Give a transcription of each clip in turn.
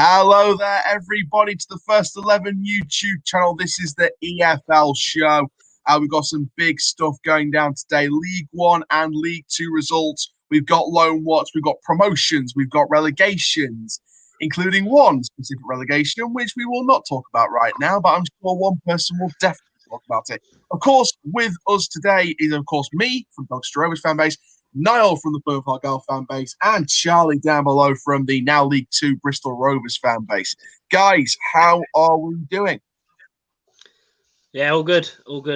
Hello there, everybody, to the First 11 YouTube channel. This is the EFL show. We've got some big stuff going down today. League One and League Two results. We've got loan watch, we've got promotions, we've got relegations, including one specific relegation, which we will not talk about right now, but I'm sure one person will definitely talk about it. Of course, with us today is, of course, me from Doncaster Rovers fan base, Niall from the Both Argyle fan base, and Charlie down below from the now League Two Bristol Rovers fan base. Guys, how are we doing? Yeah, all good,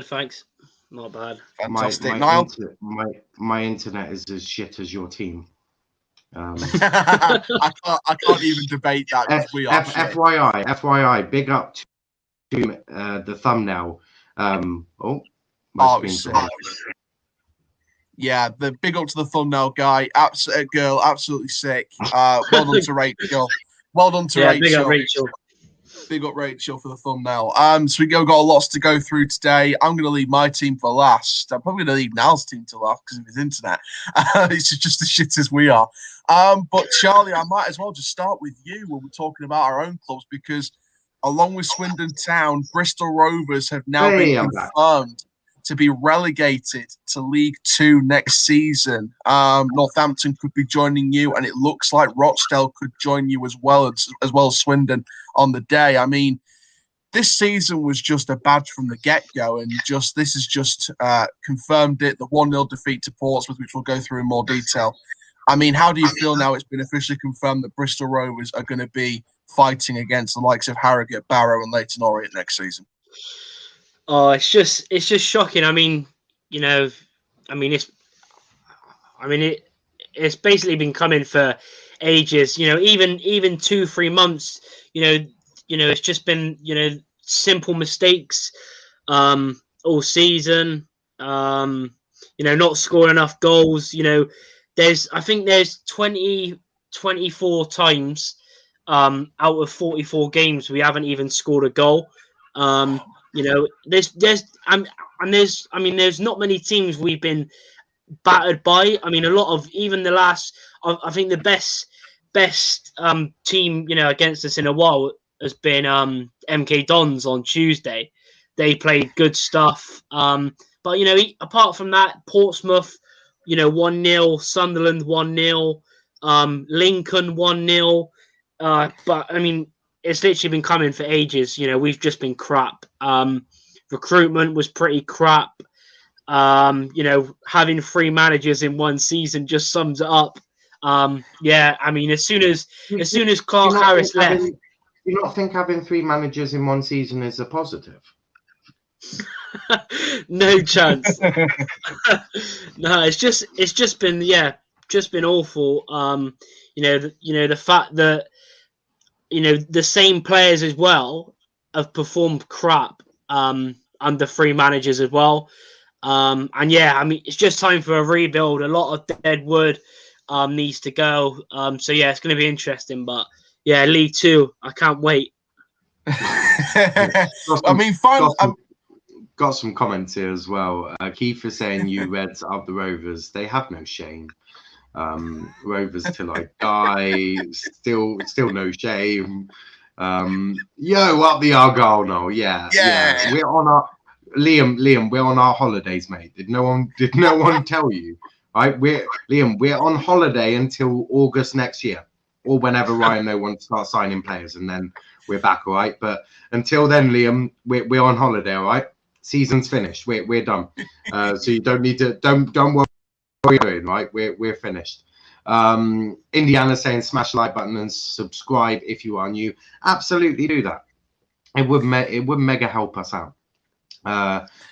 thanks. Not bad. Fantastic. Niall? My internet is as shit as your team. I can't even debate that because we are shit. FYI, big up to the thumbnail. Yeah, the big up to the thumbnail guy, absolutely sick. Well done to Rachel. Well done to Rachel. Big up Rachel. Big up Rachel for the thumbnail. So we got lots to go through today. I'm going to leave my team for last. I'm probably going to leave Niall's team to last because of his internet. It's just as shit as we are. But Charlie, I might as well just start with you when we're talking about our own clubs, because along with Swindon Town, Bristol Rovers have now been confirmed to be relegated to League Two next season. Northampton could be joining you, and it looks like Rochdale could join you as well as Swindon on the day. I mean, this season was just a badge from the get-go, and this has just confirmed it. The 1-0 defeat to Portsmouth, which we'll go through in more detail. I mean, how do you feel now it's been officially confirmed that Bristol Rovers are going to be fighting against the likes of Harrogate, Barrow, and Leyton Orient next season? Oh, it's just shocking. I mean, it's basically been coming for ages. Even 2-3 months. It's just been simple mistakes all season. Not scoring enough goals. I think there's 24 times out of 44 games we haven't even scored a goal. There's not many teams we've been battered by. I mean, a lot of even the last. I think the best team against us in a while has been MK Dons on Tuesday. They played good stuff. But apart from that, Portsmouth, 1-0, Sunderland 1-0, Lincoln 1-0. But I mean, it's literally been coming for ages. We've just been crap. Recruitment was pretty crap. Having 3 managers in one season just sums it up. I mean, as soon as Clark Harris left. Do you not think having 3 managers in one season is a positive? No chance. No, it's just been awful. The fact that the same players as well have performed crap under 3 managers as well. It's just time for a rebuild. A lot of dead wood needs to go. It's going to be interesting. But yeah, League Two, I can't wait. Got some comments here as well. Keith is saying you Reds up the Rovers. They have no shame. Rovers till I die. Still no shame. Yo, up the Argyle now. Yeah. We're on our Liam. We're on our holidays, mate. Did no one tell you? Right, we're on holiday until August next year, or whenever Ryan no one starts signing players, and then we're back. All right, but until then, Liam, we're on holiday. All right, season's finished. We're done. So you don't need to don't worry. Right, we're finished. Indiana saying smash the like button and subscribe if you are new. Absolutely do that. It would mega help us out.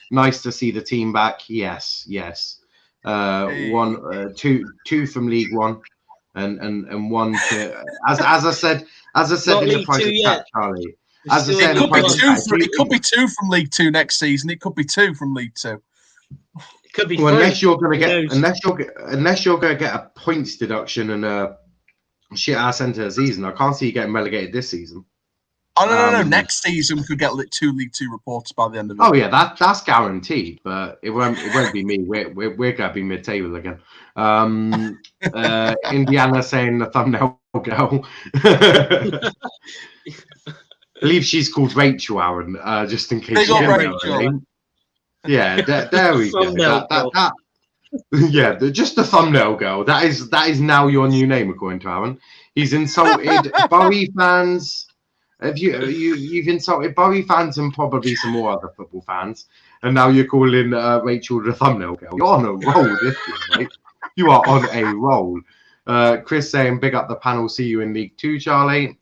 Nice to see the team back. Yes. 2 from League One, and 1 to as I said in the private chat, Charlie. As I said, it could be 2 from League Two next season. It could be 2 from League Two. Could be unless you're going to get a points deduction and a shit ass end to the season. I can't see you getting relegated this season. Oh no! Next season we could get 2 League Two reports by the end of it. Oh yeah, that's guaranteed. But it won't be me. We're gonna be mid-table again. Indiana saying the thumbnail girl. I believe she's called Rachel, Aaron, just in case They you got didn't know Rachel. her name. Yeah, there we go. Thumbnail girl. Yeah, just the thumbnail girl. That is now your new name, according to Aaron. He's insulted Bury fans. You've insulted Bury fans and probably some more other football fans, and now you're calling Rachel the thumbnail girl. You're on a roll this year, mate. You are on a roll. Chris saying, "Big up the panel. See you in League 2, Charlie."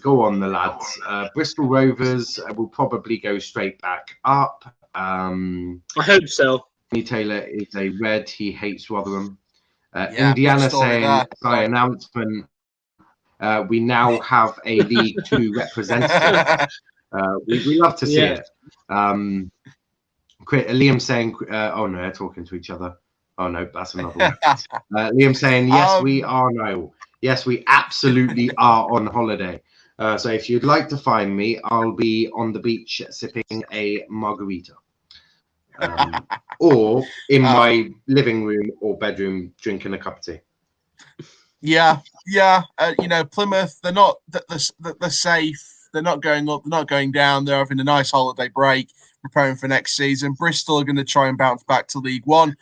Go on, the lads. Bristol Rovers will probably go straight back up. I hope so. Taylor is a red. He hates Rotherham. Yeah, Indiana big story saying, there. sorry, announcement. We now have a League 2 representative. We love to see it. Liam saying, oh no, they're talking to each other. Oh no, that's another one. Liam saying, yes, we are. No, yes, we absolutely are on holiday. So if you'd like to find me, I'll be on the beach sipping a margarita. Or in my living room or bedroom drinking a cup of tea. Yeah. You know, Plymouth, they're safe. They're not going up. They're not going down. They're having a nice holiday break, preparing for next season. Bristol are going to try and bounce back to League One.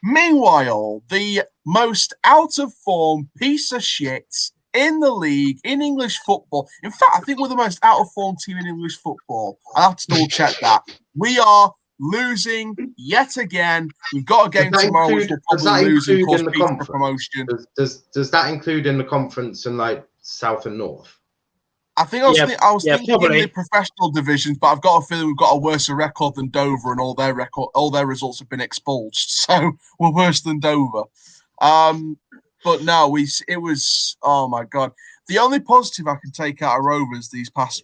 Meanwhile, the most out of form piece of shit in the league, in English football. In fact, I think we're the most out of form team in English football. I have to double check that. We are losing yet again. We've got a game tomorrow which we'll probably lose and cause Peter for promotion. Does that include in the conference and like South and North? I think I was thinking in the professional divisions, but I've got a feeling we've got a worse record than Dover, and all their results have been expulsed, so we're worse than Dover. But no, it was, oh my god. The only positive I can take out of Rovers these past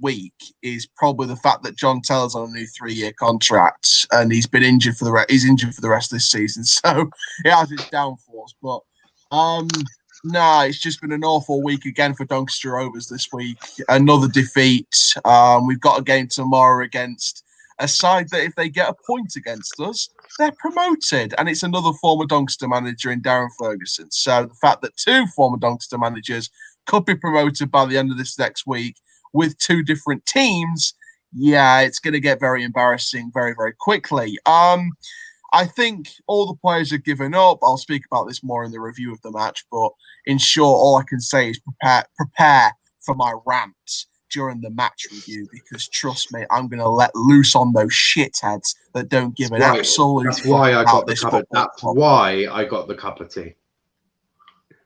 week is probably the fact that John Taylor's on a new 3-year contract, and he's been injured for the rest of this season, so it has its downfalls. But it's just been an awful week again for Doncaster Rovers this week. Another defeat. We've got a game tomorrow against a side that if they get a point against us, they're promoted. And it's another former Doncaster manager in Darren Ferguson. So the fact that 2 former Doncaster managers could be promoted by the end of this next week with 2 different teams, it's going to get very embarrassing very, very quickly. I think all the players are giving up. I'll speak about this more in the review of the match, but in short, all I can say is prepare for my rant during the match review, because trust me, I'm going to let loose on those shitheads that don't give an absolute. That's why I got the cup. That's why I got the cup of tea.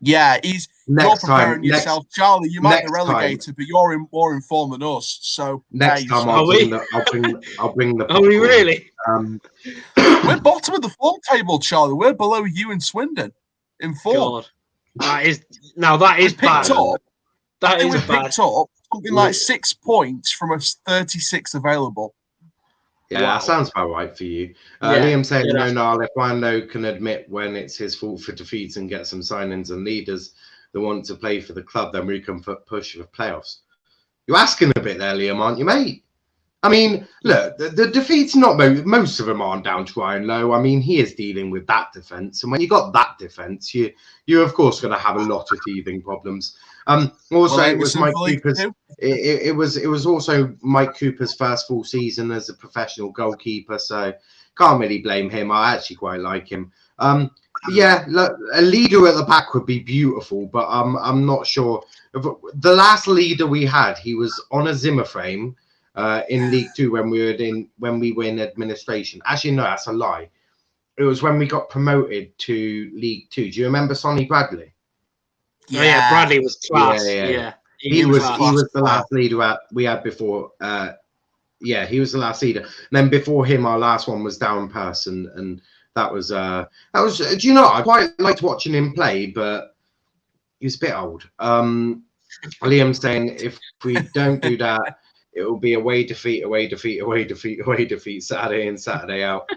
Yeah, you're preparing yourself, Charlie. You might be relegated, but you're more informed than us. So next time I'll bring the. Are we really? We're bottom of the form table, Charlie. We're below you and Swindon in form. God, that is bad. That is bad. Picked up something like 6 points from us 36 available. Yeah, that sounds about right for you. Liam saying, no, if Wando can admit when it's his fault for defeats and get some signings and leaders that want to play for the club, then we can push for playoffs. You're asking a bit there, Liam, aren't you, mate? I mean, look, the defeats, not most of them aren't down to Ryan Lowe. I mean, he is dealing with that defence. And when you got that defence, you're of course going to have a lot of teething problems. Also, it was Mike Cooper's. It was also Mike Cooper's first full season as a professional goalkeeper, so can't really blame him. I actually quite like him. Look, a leader at the back would be beautiful, but I'm not sure. The last leader we had, he was on a Zimmer frame in League 2 when we were in administration. Actually, no, that's a lie. It was when we got promoted to League 2. Do you remember Sonny Bradley? Yeah, Bradley was class. Yeah. He was the last leader we had before. He was the last leader. And then before him, our last one was Darren Person, and that was. Do you know? I quite liked watching him play, but he was a bit old. Liam saying if we don't do that, it will be away defeat, Saturday in, Saturday out.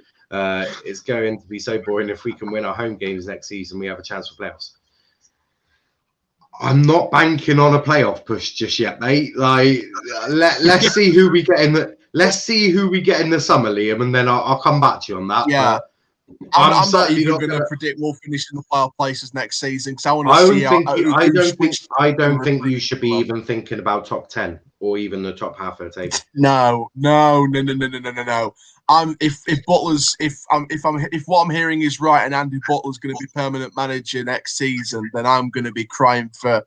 It's going to be so boring. If we can win our home games next season, we have a chance for playoffs. I'm not banking on a playoff push just yet, mate. Like, let's see who we get in the summer, Liam, and then I'll come back to you on that. Yeah. I'm not certainly even not going to gonna- predict we'll finish in the playoff places next season because I want I to don't see think. I don't which think you should be even thinking about top 10 or even the top half of the table. No. If what I'm hearing is right and Andy Butler's going to be permanent manager next season, then I'm going to be crying for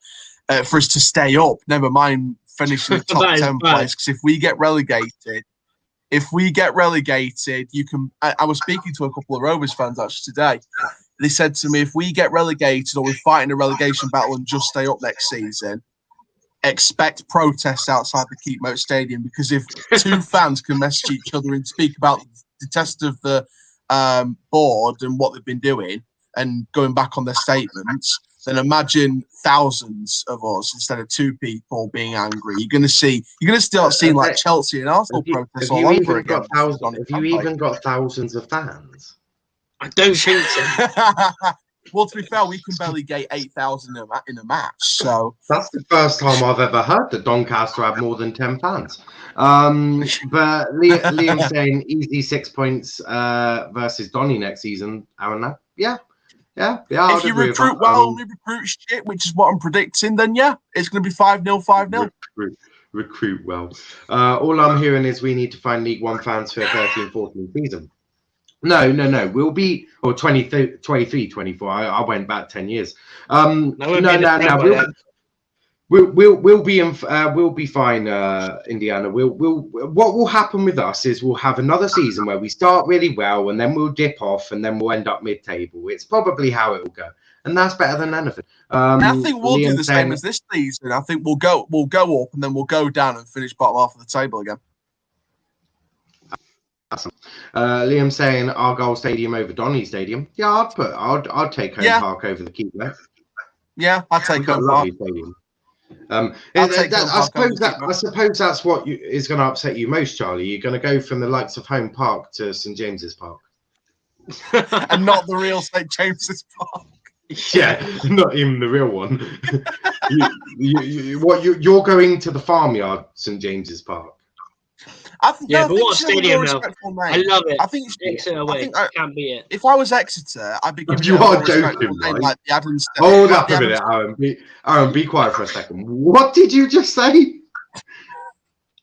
us to stay up. Never mind finishing the top That is 10 bad. place. Because if we get relegated, you can. I was speaking to a couple of Rovers fans actually today. They said to me, if we get relegated or we're fighting a relegation battle and just stay up next season, expect protests outside the Keepmoat Stadium, because if two fans can message each other and speak about the test of the board and what they've been doing and going back on their statements, then imagine thousands of us instead of two people being angry. You're going to start seeing like Chelsea and Arsenal protests all over again. Have you even got thousands of fans? I don't think so. Well, to be fair, we can barely get 8,000 in a match. So that's the first time I've ever heard that Doncaster have more than 10 fans. But Liam's saying easy 6 points versus Donny next season. Aaron, yeah. If you recruit well and we recruit shit, which is what I'm predicting, then yeah, it's going to be 5-0, 5-0. Recruit well. All I'm hearing is we need to find League One fans for 13-14 season. No. We'll be 23, 24. I went back 10 years. We'll be fine, Indiana. What will happen with us is we'll have another season where we start really well and then we'll dip off and then we'll end up mid-table. It's probably how it will go, and that's better than anything. I think we'll do the same as this season. I think we'll go up and then we'll go down and finish bottom half of the table again. Awesome. Liam saying Argyle Stadium over Donny Stadium. Yeah, I'd take Home Park over the Keepmoat. Yeah, I'd take Home Park. I suppose that's what is going to upset you most, Charlie. You're going to go from the likes of Home Park to St James's Park, and not the real St James's Park. Yeah, not even the real one. You're going to the farmyard, St James's Park. But what a stadium now! I love it. I think Exeter away can't be it. If I was Exeter, I'd be giving you a joking, name like the Adams. Hold up a minute, Aaron. Be quiet for a second. What did you just say?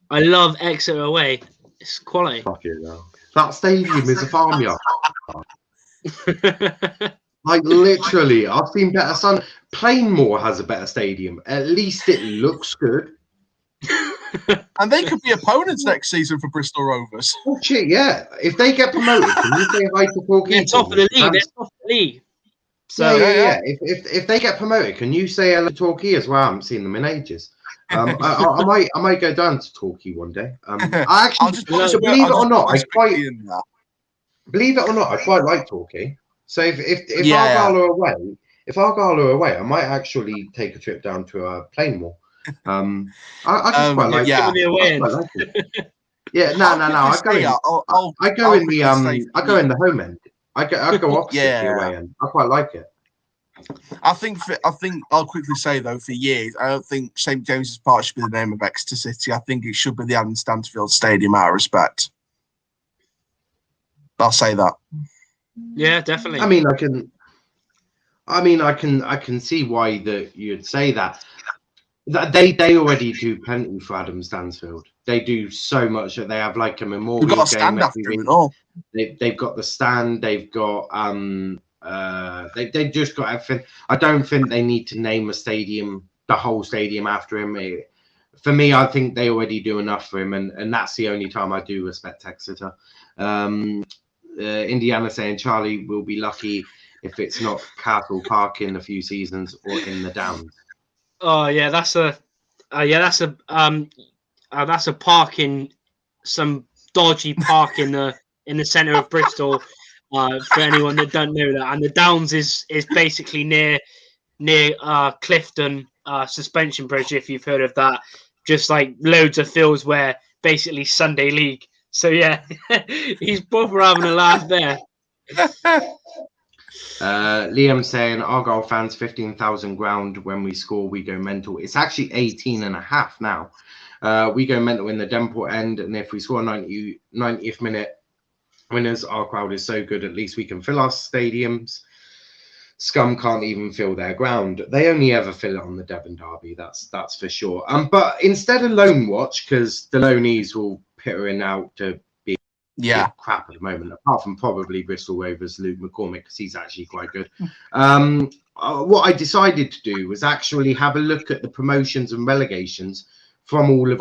I love Exeter away. It's quality. Fuck it now. That stadium is a farmyard. Like literally, I've seen better. Plainmoor has a better stadium. At least it looks good. And they could be opponents next season for Bristol Rovers. Oh shit, yeah. If they get promoted, can you say hi to Torquay? They're top of the league. They're top of the league. So yeah. If they get promoted, can you say hello to Torquay as well? I haven't seen them in ages. I might go down to Torquay one day. I actually believe it or not, I quite like Torquay. So if Argyle are away, I might actually take a trip down to Plainmoor. I just quite like it. Yeah, no. I go in the home end. I go opposite the away end. I quite like it. I think I'll quickly say though, for years, I don't think St James's Park should be the name of Exeter City. I think it should be the Adam Stanfield Stadium out of respect. I'll say that. Yeah, definitely. I can see why you'd say that. They already do plenty for Adam Stansfield. They do so much that they have like a memorial game. Got a stand after him and all. They've got the stand. They've got they just got everything. I don't think they need to name a stadium, the whole stadium after him. For me, I think they already do enough for him, and that's the only time I do respect Exeter. Indiana saying Charlie will be lucky if it's not Castle Park in a few seasons or in the Downs. Oh yeah, that's a park in some dodgy park in the centre of Bristol. For anyone that don't know that, and the Downs is basically near Clifton Suspension Bridge, if you've heard of that. Just like loads of fields where basically Sunday League. So yeah, he's proper having a laugh there. Liam saying Argyle fans 15,000 ground when we score, we go mental. It's actually 18.5 now. We go mental in the Denport end, and if we score 90th minute, winners. Our crowd is so good, at least we can fill our stadiums. Scum can't even fill their ground. They only ever fill it on the Devon Derby, that's for sure. But instead of Lone Watch, because the Lonies will pittering out to be crap at the moment, apart from probably Bristol Rovers' Luke McCormick, because he's actually quite good. What I decided to do was actually have a look at the promotions and relegations from all of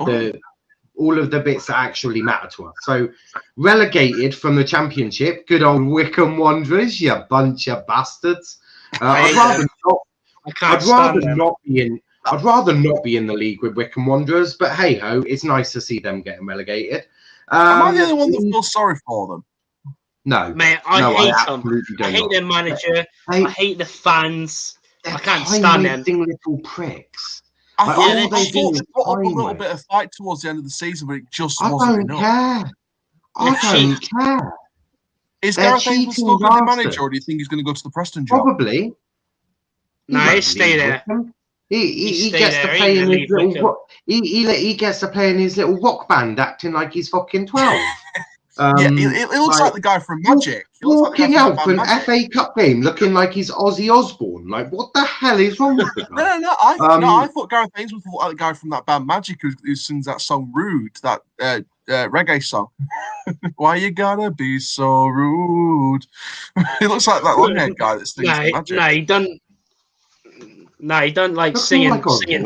the bits that actually matter to us. So relegated from the Championship, good old Wycombe Wanderers, you bunch of bastards. I'd rather not be in the league with Wycombe Wanderers, but hey ho, it's nice to see them getting relegated. Am I the only one that feels sorry for them? No, mate, I hate them. I hate their manager. I hate the fans. I can't stand them. Little pricks. I thought they put up a little bit of fight towards the end of the season, but it just wasn't enough. I don't care. Is Gareth Ainsworth still going to be manager, or do you think he's going to go to the Preston job? Probably. No, he'll stay there. He gets to play in his little he gets to play in his little rock band, acting like he's fucking 12. It looks like the guy from Magic. Walking out for an FA Cup game, looking like he's Ozzy Osbourne. Like, what the hell is wrong with the guy? No. I thought Gareth Ainsworth looked like the guy from that band Magic who sings that song "Rude," that reggae song. Why you gotta be so rude? He looks like that long-haired guy that sings Magic. No, he doesn't. No, he don't like singing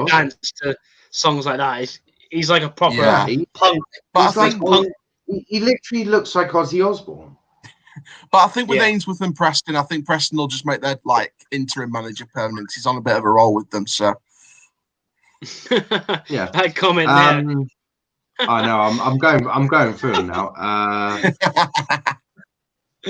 dance to songs like that. He's like a proper punk. But I think punk. He literally looks like Ozzy Osbourne. But I think with Ainsworth and Preston, I think Preston will just make their interim manager permanent. He's on a bit of a roll with them, so that comment there. I know. I'm going through them now.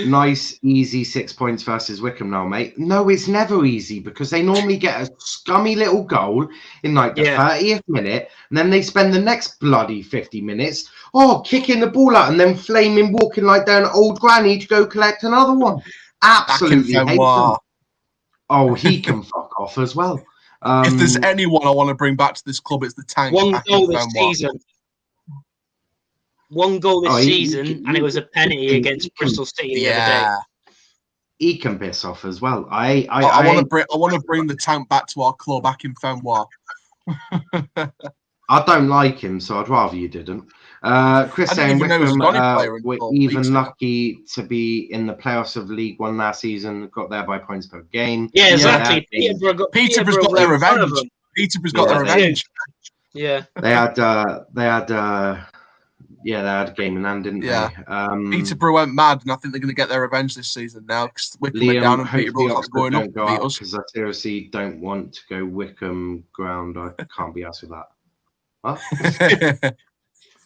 Nice, easy 6 points versus Wycombe now, mate. No, it's never easy because they normally get a scummy little goal in the 30th minute, and then they spend the next bloody 50 minutes kicking the ball out and then flaming, walking like they're an old granny to go collect another one. Absolutely hate them. Oh, he can fuck off as well. If there's anyone I want to bring back to this club, it's the Tank. One goal this season. One goal this season, and it was a penalty against Bristol City the other day. He can piss off as well. I want to bring the Tank back to our club back in Fenwa. I don't like him, so I'd rather you didn't. Chris saying Wycombe were even lucky to be in the playoffs of League One last season. Got there by points per game. Yeah, exactly. Peterborough's got their revenge. Peterborough's got their revenge. Yeah. They had a game in hand, didn't they? Peterborough went mad, and I think they're going to get their revenge this season now because Wycombe went down and Peterborough's going up. Because I seriously don't want to go Wycombe ground. I can't be asked with that. Huh?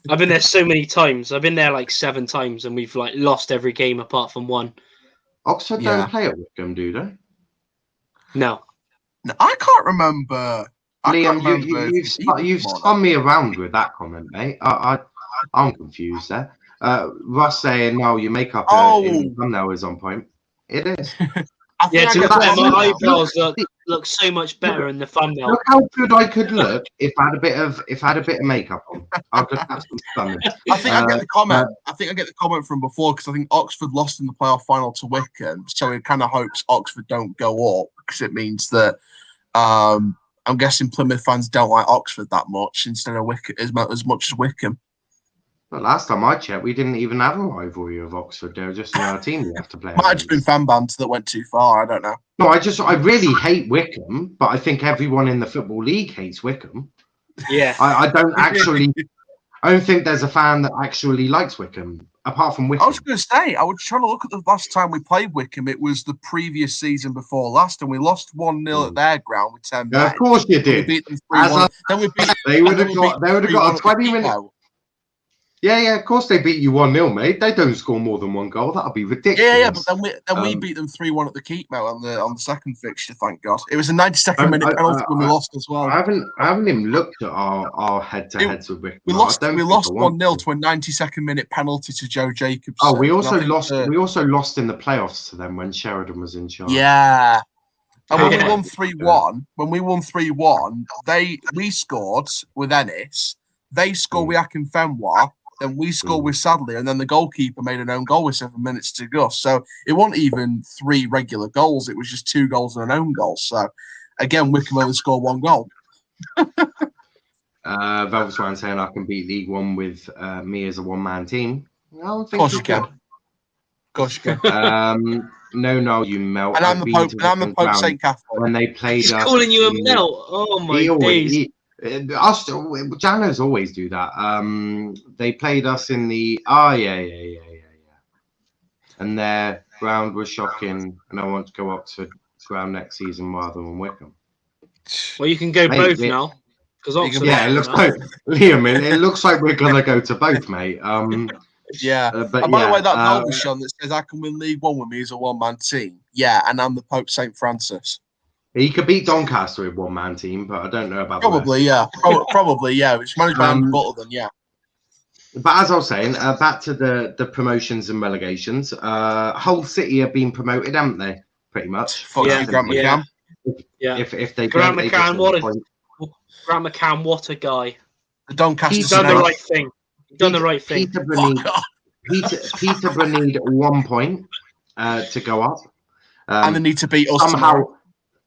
I've been there so many times. I've been there like 7 times, and we've lost every game apart from one. Oxford don't play at Wycombe, do they? No, I can't remember. Liam, you've spun me around with that comment, mate. I'm confused there. Russ saying, "No, your makeup in the thumbnail is on point." It is. My eyebrows look so much better in the thumbnail. Look how good I could look if I had a bit of makeup on. I could have some stunning. I think I get the comment. I think I get the comment from before because I think Oxford lost in the playoff final to Wycombe, so it kind of hopes Oxford don't go up because it means that I'm guessing Plymouth fans don't like Oxford that much instead of Wycombe as much as Wycombe. But last time I checked, we didn't even have a rivalry of Oxford. They were just in our team we have to play. Might have just been fan bands that went too far. I don't know. No, I really hate Wycombe, but I think everyone in the Football League hates Wycombe. Yeah. I don't think there's a fan that actually likes Wycombe, apart from Wycombe. I was going to say, I was trying to look at the last time we played Wycombe. It was the previous season before last, and we lost 1-0 at their ground with 10 men. Of course you did. We beat them 3-1. Then we beat. They would have got a 20-minute. Yeah, of course they beat you 1-0, mate. They don't score more than one goal. That'll be ridiculous. Yeah, but then we beat them 3-1 at the Keep Mount on the second fixture, thank God. It was a 92nd minute penalty when we lost as well. I haven't even looked at our head-to-heads with Wycombe. We lost 1-0 to a 92nd minute penalty to Joe Jacobs. Oh, we also lost in the playoffs to them when Sheridan was in charge. Yeah. And when we won 3-1, we scored with Ennis. They scored with Akinfenwa. then we scored with Sadler, and then the goalkeeper made an own goal with 7 minutes to go. So it wasn't even 3 regular goals. It was just 2 goals and an own goal. So, again, Wickham only scored 1 goal. Velvet's saying I can beat League One with me as a one-man team. I don't think Of course you can. Of course you can. No, you melt. And I'm the Pope St. Catholic. When they played He's us, calling you a melt. Oh my days. Janos always do that. They played us in the and their ground was shocking, and I want to go Oxford ground next season rather than Wickham. Well, you can go both now. Because Oxford. Yeah, it looks like Liam. It looks like we're gonna go to both, mate. Yeah, but and by the way, that goal was shown that says I can win League One with me as a one-man team. Yeah, and I'm the Pope St. Francis. He could beat Doncaster with one-man team, but I don't know about probably. Yeah, probably. Yeah, it's managed by Andy Butler. Then yeah. But as I was saying, back to the promotions and relegations. Hull City have been promoted, haven't they? Pretty much. Fuck you, Grant McCann. Yeah. If they Grant McCann, Grant McCann, what a guy. The Doncaster. He's done the right thing. Done the right thing. Peterborough need 1 point to go up, and they need to beat us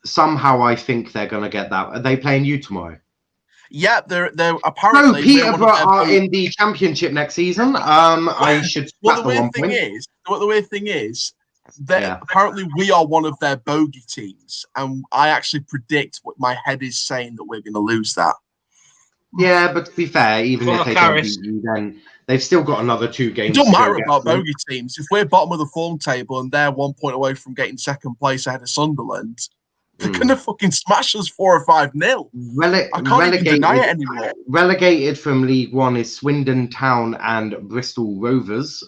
somehow. I think they're going to get that. Are they playing you tomorrow? Yeah, they're apparently. No, Peterborough are in the championship next season. I should. Well, the weird thing is, that apparently we are one of their bogey teams, and I actually predict what my head is saying that we're going to lose that. Yeah, but to be fair, even if they don't beat you, then they've still got another 2 games. It don't matter about bogey teams. If we're bottom of the form table and they're 1 point away from getting second place ahead of Sunderland, they're going to fucking smash us 4 or 5-0. I can't even deny it anymore. Relegated from League One is Swindon Town and Bristol Rovers.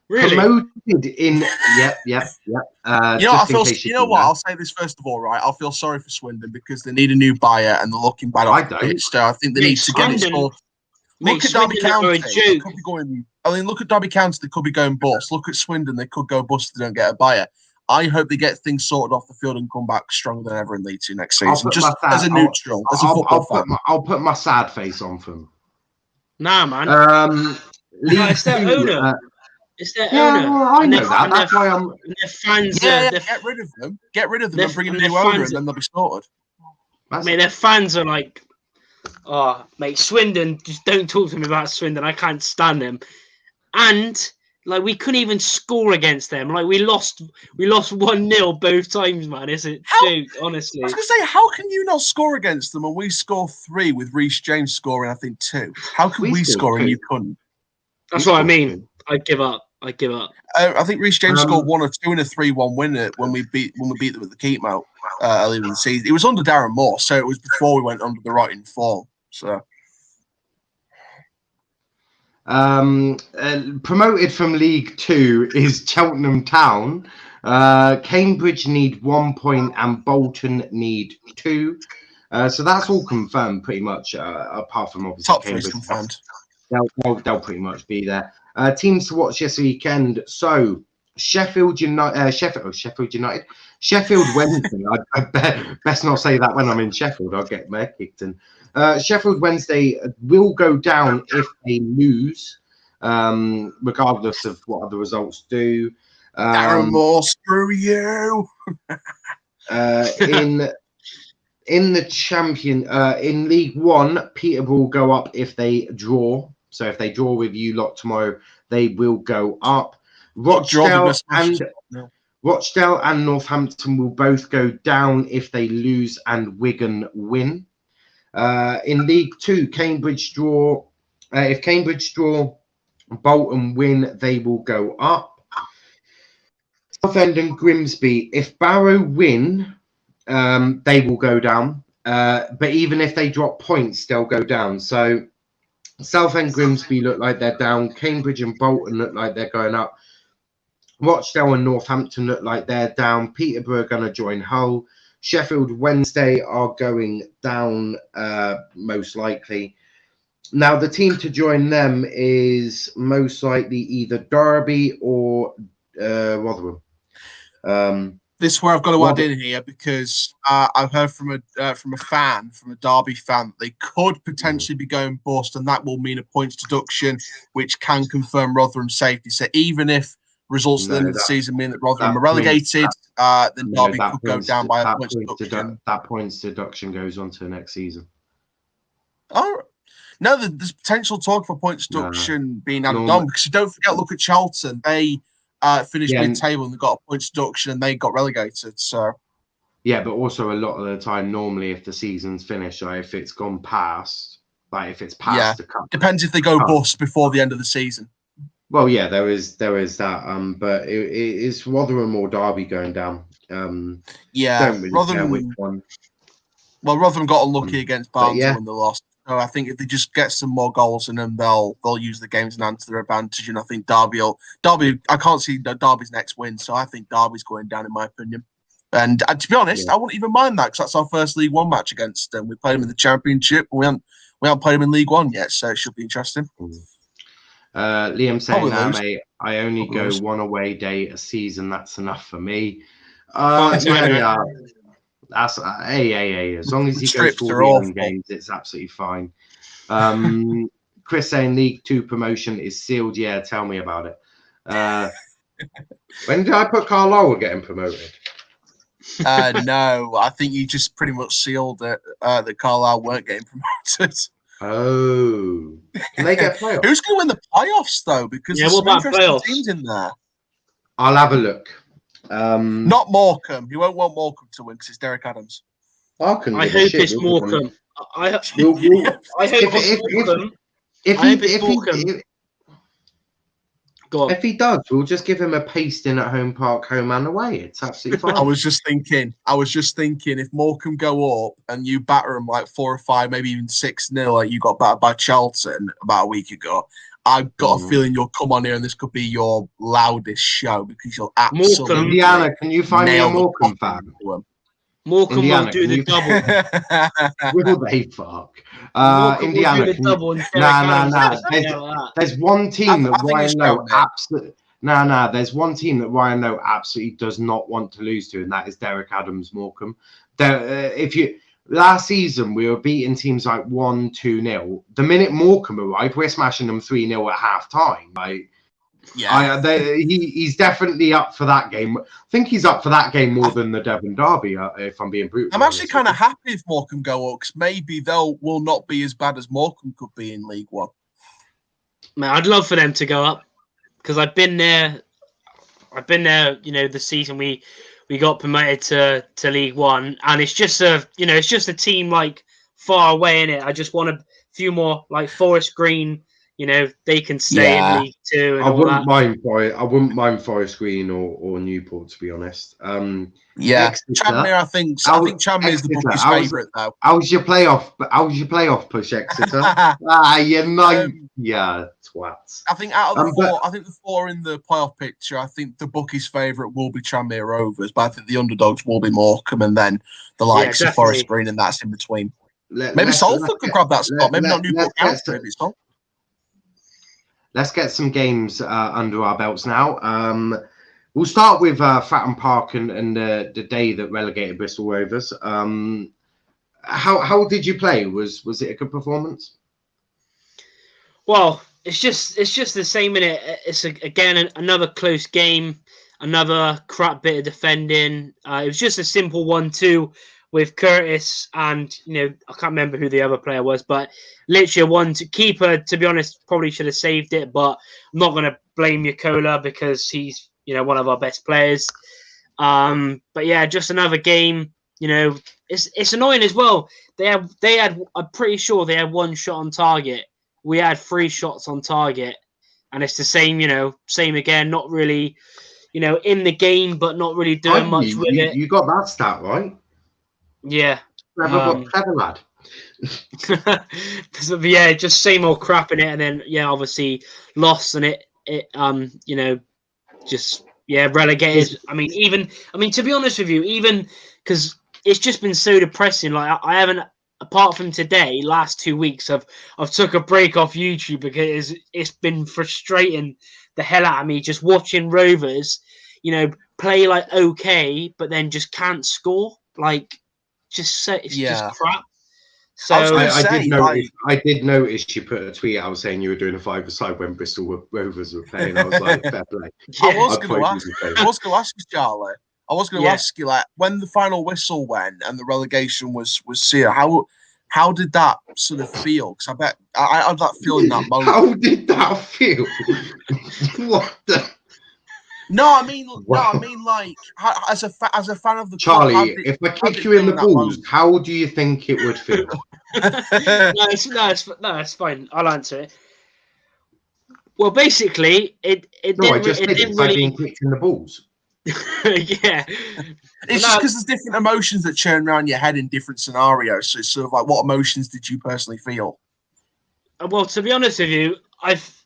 Really? Promoted in yep. You know what? I'll say this first of all, right? I'll feel sorry for Swindon because they need a new buyer and they're looking bad off the pitch. So I think they need to get it sorted. Look at Derby County. They could be going. I mean, look at Derby County. They could be going bust. Look at Swindon. They could go bust if they don't get a buyer. I hope they get things sorted off the field and come back stronger than ever in League Two next season. Just as a neutral, as a football fan. I'll put my sad face on for them. Nah, man. It's their owner. It's their owner. Well, I know that. That's why I'm. Their fans. Get rid of them. Get rid of them and bring in a new owner, and then they'll be sorted. I mean, their fans are like, oh, mate, Swindon. Just don't talk to me about Swindon. I can't stand them. And like, we couldn't even score against them. Like, we lost 1-0 both times, man. It's a joke, honestly. I was gonna say, how can you not score against them and we score 3 with Reece James scoring, I think 2? How can we score and you couldn't? That's what I mean. I give up. I think Reece James scored 1 or 2 in a 3-1 win when we beat them at the keep out earlier in the season. It was under Darren Moore, so it was before we went under the Rotten Fall. So promoted from League 2 is Cheltenham Town. Cambridge need 1 point and Bolton need 2. So that's all confirmed pretty much, apart from obviously top 3 is confirmed. They'll pretty much be there. Teams to watch this weekend. So Sheffield United. Sheffield Wednesday. I best not say that when I'm in Sheffield. I'll get my head kicked in. Sheffield Wednesday will go down if they lose, regardless of what other results do. Darren Moore, screw you. In the champion, in League One, Peterborough will go up if they draw. So if they draw with you lot tomorrow, they will go up. Rochdale and Northampton will both go down if they lose and Wigan win. In League 2, Cambridge draw. If Cambridge draw, Bolton win, they will go up. Southend and Grimsby, if Barrow win, they will go down. But even if they drop points, they'll go down. So Southend, Grimsby look like they're down. Cambridge and Bolton look like they're going up. Rochdale and Northampton look like they're down. Peterborough are going to join Hull. Sheffield Wednesday are going down, most likely. Now, the team to join them is most likely either Derby or Rotherham. This is where I've got to What- add in here because I've heard from a fan, from a Derby fan, that they could potentially be going bust, and that will mean a points deduction, which can confirm Rotherham's safety. So even if results at the end of the season mean that Rotherham are relegated, then Derby could go down by a points deduction. That points deduction goes on to next season. Oh no, there's potential talk for points deduction being added on, because you don't forget, look at Charlton. They finished mid-table and they got a points deduction and they got relegated. So yeah, but also a lot of the time, normally if the season's finished, or if it's gone past, like if it's past the cup, depends if they go bust before the end of the season. Well, yeah, there is that. But it's Rotherham or Derby going down. Don't really care which one. Well, Rotherham got unlucky against Barnsley when they lost. So I think if they just get some more goals in them, they'll use the games in hand to their advantage. And I think Derby, I can't see Derby's next win, so I think Derby's going down, in my opinion. And to be honest, I wouldn't even mind that, because that's our first League One match against them. We played them in the Championship, but we haven't played them in League One yet, so it should be interesting. Liam saying, mate, I only go one away day a season. That's enough for me. Yeah. That's as long as he goes for all the games, it's absolutely fine. Chris saying League 2 promotion is sealed. Yeah, tell me about it. When did I put Carlisle were getting promoted? No, I think you just pretty much sealed it that Carlisle weren't getting promoted. Oh, can they get playoffs? Who's going to win the playoffs though? Because there's some interesting teams in there. I'll have a look. Not Morecambe. You won't want Morecambe to win because it's Derek Adams. I hope it's Morecambe. I hope it's Morecambe. Go on. If he does, we'll just give him a pasting at home park, home and away. It's absolutely fine. I was just thinking, if Morecambe go up and you batter them like 4 or 5, maybe even 6-0, like you got battered by Charlton about a week ago, I've got a feeling you'll come on here and this could be your loudest show, because you'll absolutely. Indiana, can you find me a Morecambe fan? Morecambe will do the double. Will they fuck? Indiana, There's one team that Ryan know absolutely. There's one team that Ryan know absolutely does not want to lose to, and that is Derek Adams Morecambe. Last season, we were beating teams like 1-2-0. The minute Morecambe arrived, we're smashing them 3-0 at half time. He's definitely up for that game. I think he's up for that game more than the Devon Derby, if I'm being brutal. I'm actually kind of happy if Morecambe go up, because maybe will not be as bad as Morecambe could be in League One. Man, I'd love for them to go up, because I've been there. The season we got promoted to League One, and it's just a team like far away in it. I just want a few more like Forest Green. They can stay in League 2. And I wouldn't mind Forest Green or Newport, to be honest. Tranmere, I think Tranmere is the bookie's favourite though. How's your playoff push, Exeter? Twats. I think out of the four, I think the 4 in the playoff picture, I think the bookie's favourite will be Tranmere Rovers, but I think the underdogs will be Morecambe, and then the likes of Forest Green, and that's in between. Maybe Salford could grab that spot. Maybe not Newport County. Maybe Salford. Let's get some games under our belts now. We'll start with Fratton Park and the day that relegated Bristol Rovers. How did you play? Was it a good performance? Well, it's just the same in it. It's again another close game, another crap bit of defending. It was just a simple 1-2 with Curtis and I can't remember who the other player was, but literally a 1-2 keeper. To be honest, probably should have saved it, but I'm not going to blame Yakola because he's one of our best players. But yeah, just another game. It's annoying as well. They had. I'm pretty sure they had 1 shot on target. We had 3 shots on target, and it's the same. Same again. Not really, in the game, but not really doing much with it. You got that stat right. Yeah. Clever lad. So, yeah, just same old crap in it, and then obviously lost, and it relegated. I mean, to be honest with you, even because it's just been so depressing. Like I haven't, apart from today, last 2 weeks, I've took a break off YouTube because it's been frustrating the hell out of me just watching Rovers, play like okay, but then just can't score. Like, it's just crap. So I was gonna I say, did notice. I did notice you put a tweet out saying you were doing a 5-a-side when Bristol Rovers were playing. I was like, fair play. yeah. I was going to ask you, Charlie. I was going to ask you, like, when the final whistle went and the relegation was sealed, how did that sort of feel? Because I bet I had that feeling that moment. How did that feel? What the? No, I mean, Wow. like, as a fan of the Charlie, club, if I kick you in the balls, how do you think it would feel? No, it's fine. I'll answer it. Well, basically, it didn't really being kicked in the balls. yeah. It's just because there's different emotions that churn around your head in different scenarios. So it's sort of like, what emotions did you personally feel? Well, to be honest with you, I've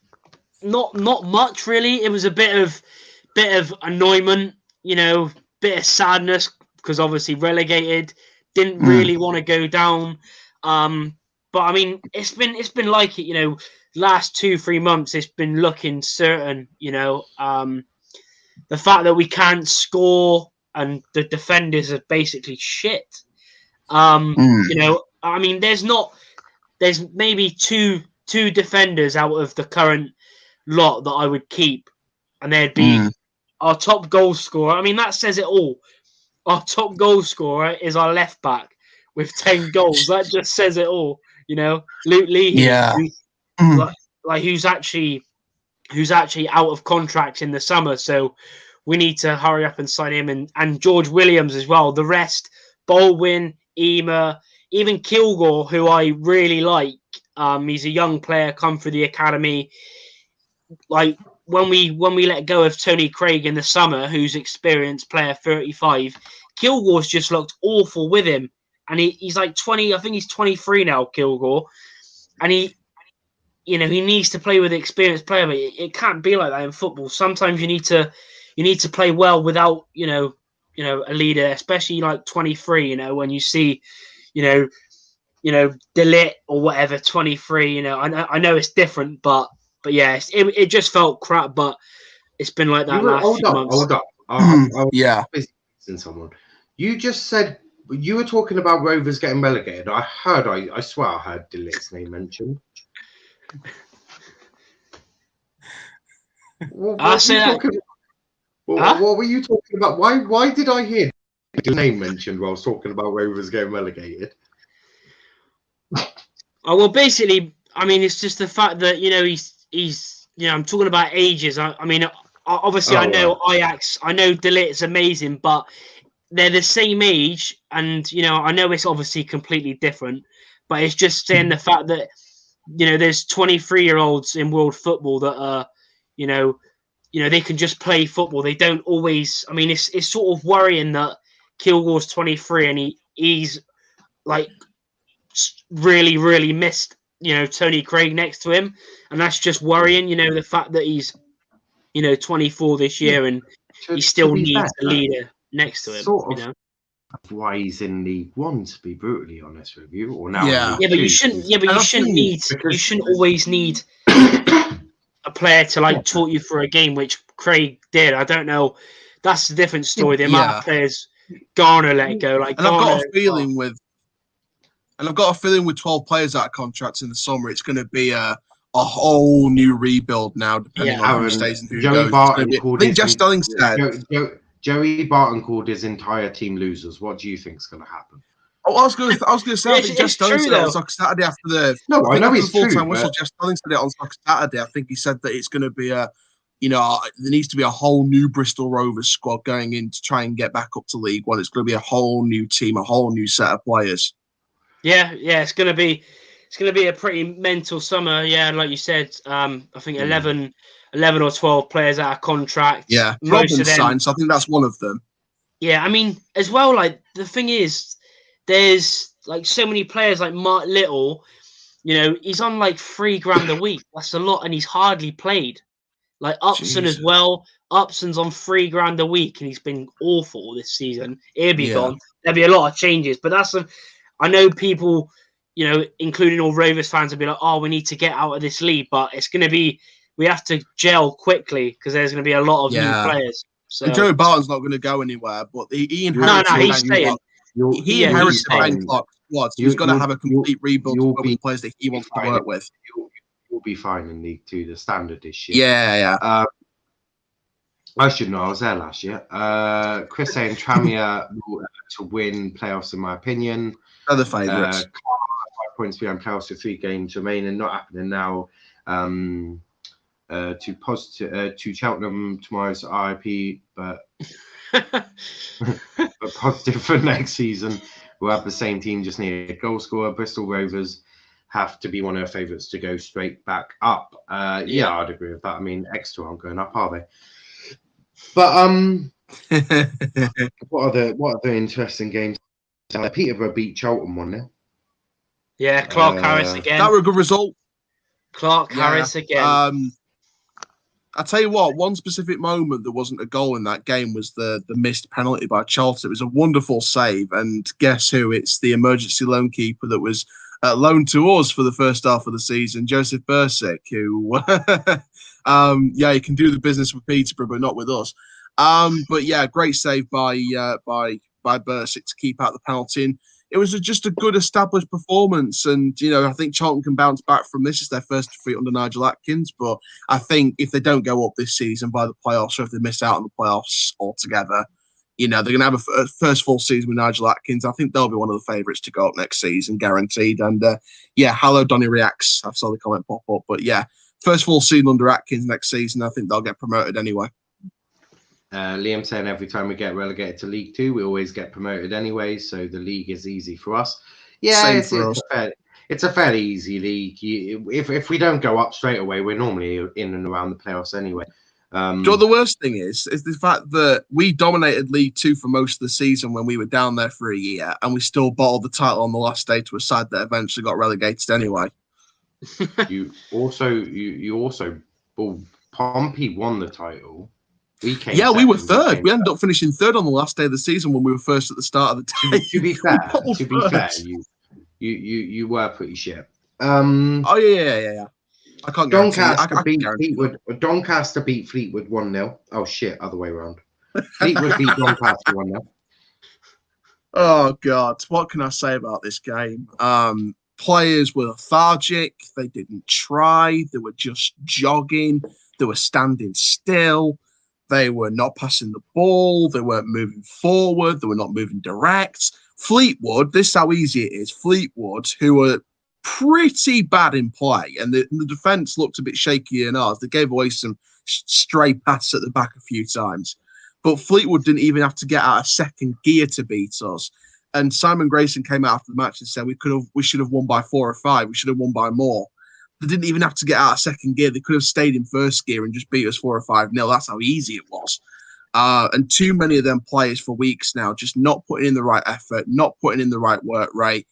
not much really. It was a bit of annoyment, bit of sadness because obviously relegated, didn't really want to go down. But I mean, it's been like it, last 2-3 months, it's been looking certain, the fact that we can't score and the defenders are basically shit. I mean, there's maybe two defenders out of the current lot that I would keep, and they'd be our top goal scorer. I mean, that says it all. Our top goal scorer is our left back with 10 goals. That just says it all. Luke Leahy, who's actually out of contract in the summer, so we need to hurry up and sign him, and George Williams as well. The rest, Baldwin, Ema, even Kilgore, who I really like. He's a young player, come through the academy. Like when we let go of Tony Craig in the summer, who's experienced player, 35, Kilgore's just looked awful with him, and he's like 20. I think he's 23 now, Kilgore, and he needs to play with an experienced player, but it can't be like that in football. Sometimes you need to play well without a leader, especially like 23. When you see, Delit or whatever, 23. I know it's different, but yeah, it just felt crap. But it's been like that last few months. Hold up. Yeah. Someone, you just said you were talking about Rovers getting relegated. I swear I heard Delit's name mentioned. What were you talking about? Why did I hear his name mentioned while I was talking about Rovers getting relegated? Oh, well, basically, I mean, it's just the fact that he's I'm talking about ages. I mean, obviously, I know Ajax, I know De Ligt's amazing, but they're the same age, and I know it's obviously completely different, but it's just saying the fact that there's 23-year-olds in world football that are they can just play football. They don't always. I mean, it's sort of worrying that Kilgore's 23 and he's like really, really missed Tony Craig next to him, and that's just worrying. The fact that he's 24 this year and he still needs a leader next to him. Why he's in League One, to be brutally honest with you, or now. Yeah, but you shouldn't. Yeah, but you shouldn't always need a player to like talk you through a game, which Craig did. I don't know. That's a different story. The amount of players Garner let go. Like, and I've got a feeling with 12 players out of contracts in the summer, it's going to be a whole new rebuild now, depending on who stays and who goes. I think Jeff Stelling said. Joey Barton called his entire team losers. What do you think is going to happen? Oh, I was going to say, I think Jeff Stelling said it on Soccer Saturday after the. No, I know it's true. Full-time whistle. Jeff Stelling said it on Soccer Saturday. I think he said that it's going to be there needs to be a whole new Bristol Rovers squad going in to try and get back up to League One. It's going to be a whole new team, a whole new set of players. Yeah, it's going to be a pretty mental summer. Yeah, like you said, I think 11 or 12 players out of contract. Yeah, Robin's signed, so I think that's one of them. Yeah, I mean, as well, like, the thing is, there's, like, so many players, like Mark Little, he's on, like, $3,000 a week. That's a lot, and he's hardly played. Like, Upson as well. Upson's on $3,000 a week, and he's been awful this season. He'll be gone. There'll be a lot of changes, but I know people, including all Rovers fans, will be like, oh, we need to get out of this league, but it's going to be, we have to gel quickly because there's going to be a lot of new players. So And Joey Barton's not going to go anywhere, but he no, inherited he's staying. He inherited Ben Clark's squad, so he's got to have a complete rebuild with the players that he wants to work with. You'll be fine in League Two. The standard is shit. Yeah. I should know. I was there last year. Chris saying Tranmere to win playoffs, in my opinion. They're the favourites. 5 points behind playoffs with 3 games remaining. Not happening now. To Cheltenham tomorrow's RIP, but positive for next season. We'll have the same team, just need a goal scorer. Bristol Rovers have to be one of our favourites to go straight back up. Yeah, I'd agree with that. I mean, Exeter aren't going up, are they? But what are the interesting games? Peterborough beat Cheltenham 1-0. Yeah, Clark Harris again. That were a good result. Clark Harris again. I tell you what, one specific moment there wasn't a goal in that game was the missed penalty by Charlton. It was a wonderful save, and guess who? It's the emergency loan keeper that was loaned to us for the first half of the season, Joseph Bursick, who, he can do the business with Peterborough, but not with us. But yeah, great save by Bursick to keep out the penalty. And it was just a good established performance, and I think Charlton can bounce back from this. It's their first defeat under Nigel Atkins, but I think if they don't go up this season by the playoffs, or if they miss out on the playoffs altogether, they're going to have a first full season with Nigel Atkins. I think they'll be one of the favourites to go up next season, guaranteed. And hello, Donny reacts. I saw the comment pop up, but yeah, first full season under Atkins next season. I think they'll get promoted anyway. Liam saying every time we get relegated to League Two, we always get promoted anyway, so the league is easy for us. Yeah, it's a fairly easy league. If we don't go up straight away, we're normally in and around the playoffs anyway. Do you know what the worst thing is the fact that we dominated League Two for most of the season when we were down there for a year, and we still bottled the title on the last day to a side that eventually got relegated anyway. you also, Pompey won the title. We were third. We ended up finishing third on the last day of the season when we were first at the start of the day. To be fair, you were pretty shit. Yeah. I can't Doncaster beat Fleetwood. Doncaster beat Fleetwood 1-0. Oh shit, other way around. Fleetwood beat Doncaster 1-0. Oh god, what can I say about this game? Players were lethargic. They didn't try. They were just jogging. They were standing still. They were not passing the ball. They weren't moving forward. They were not moving direct. Fleetwood, this is how easy it is. Fleetwood, who were pretty bad in play, and the defence looked a bit shaky in ours. They gave away some stray passes at the back a few times. But Fleetwood didn't even have to get out of second gear to beat us. And Simon Grayson came out after the match and said we should have won by 4 or 5. We should have won by more. They didn't even have to get out of second gear. They could have stayed in first gear and just beat us 4 or 5-0. That's how easy it was. And too many of them players for weeks now just not putting in the right effort, not putting in the right work rate.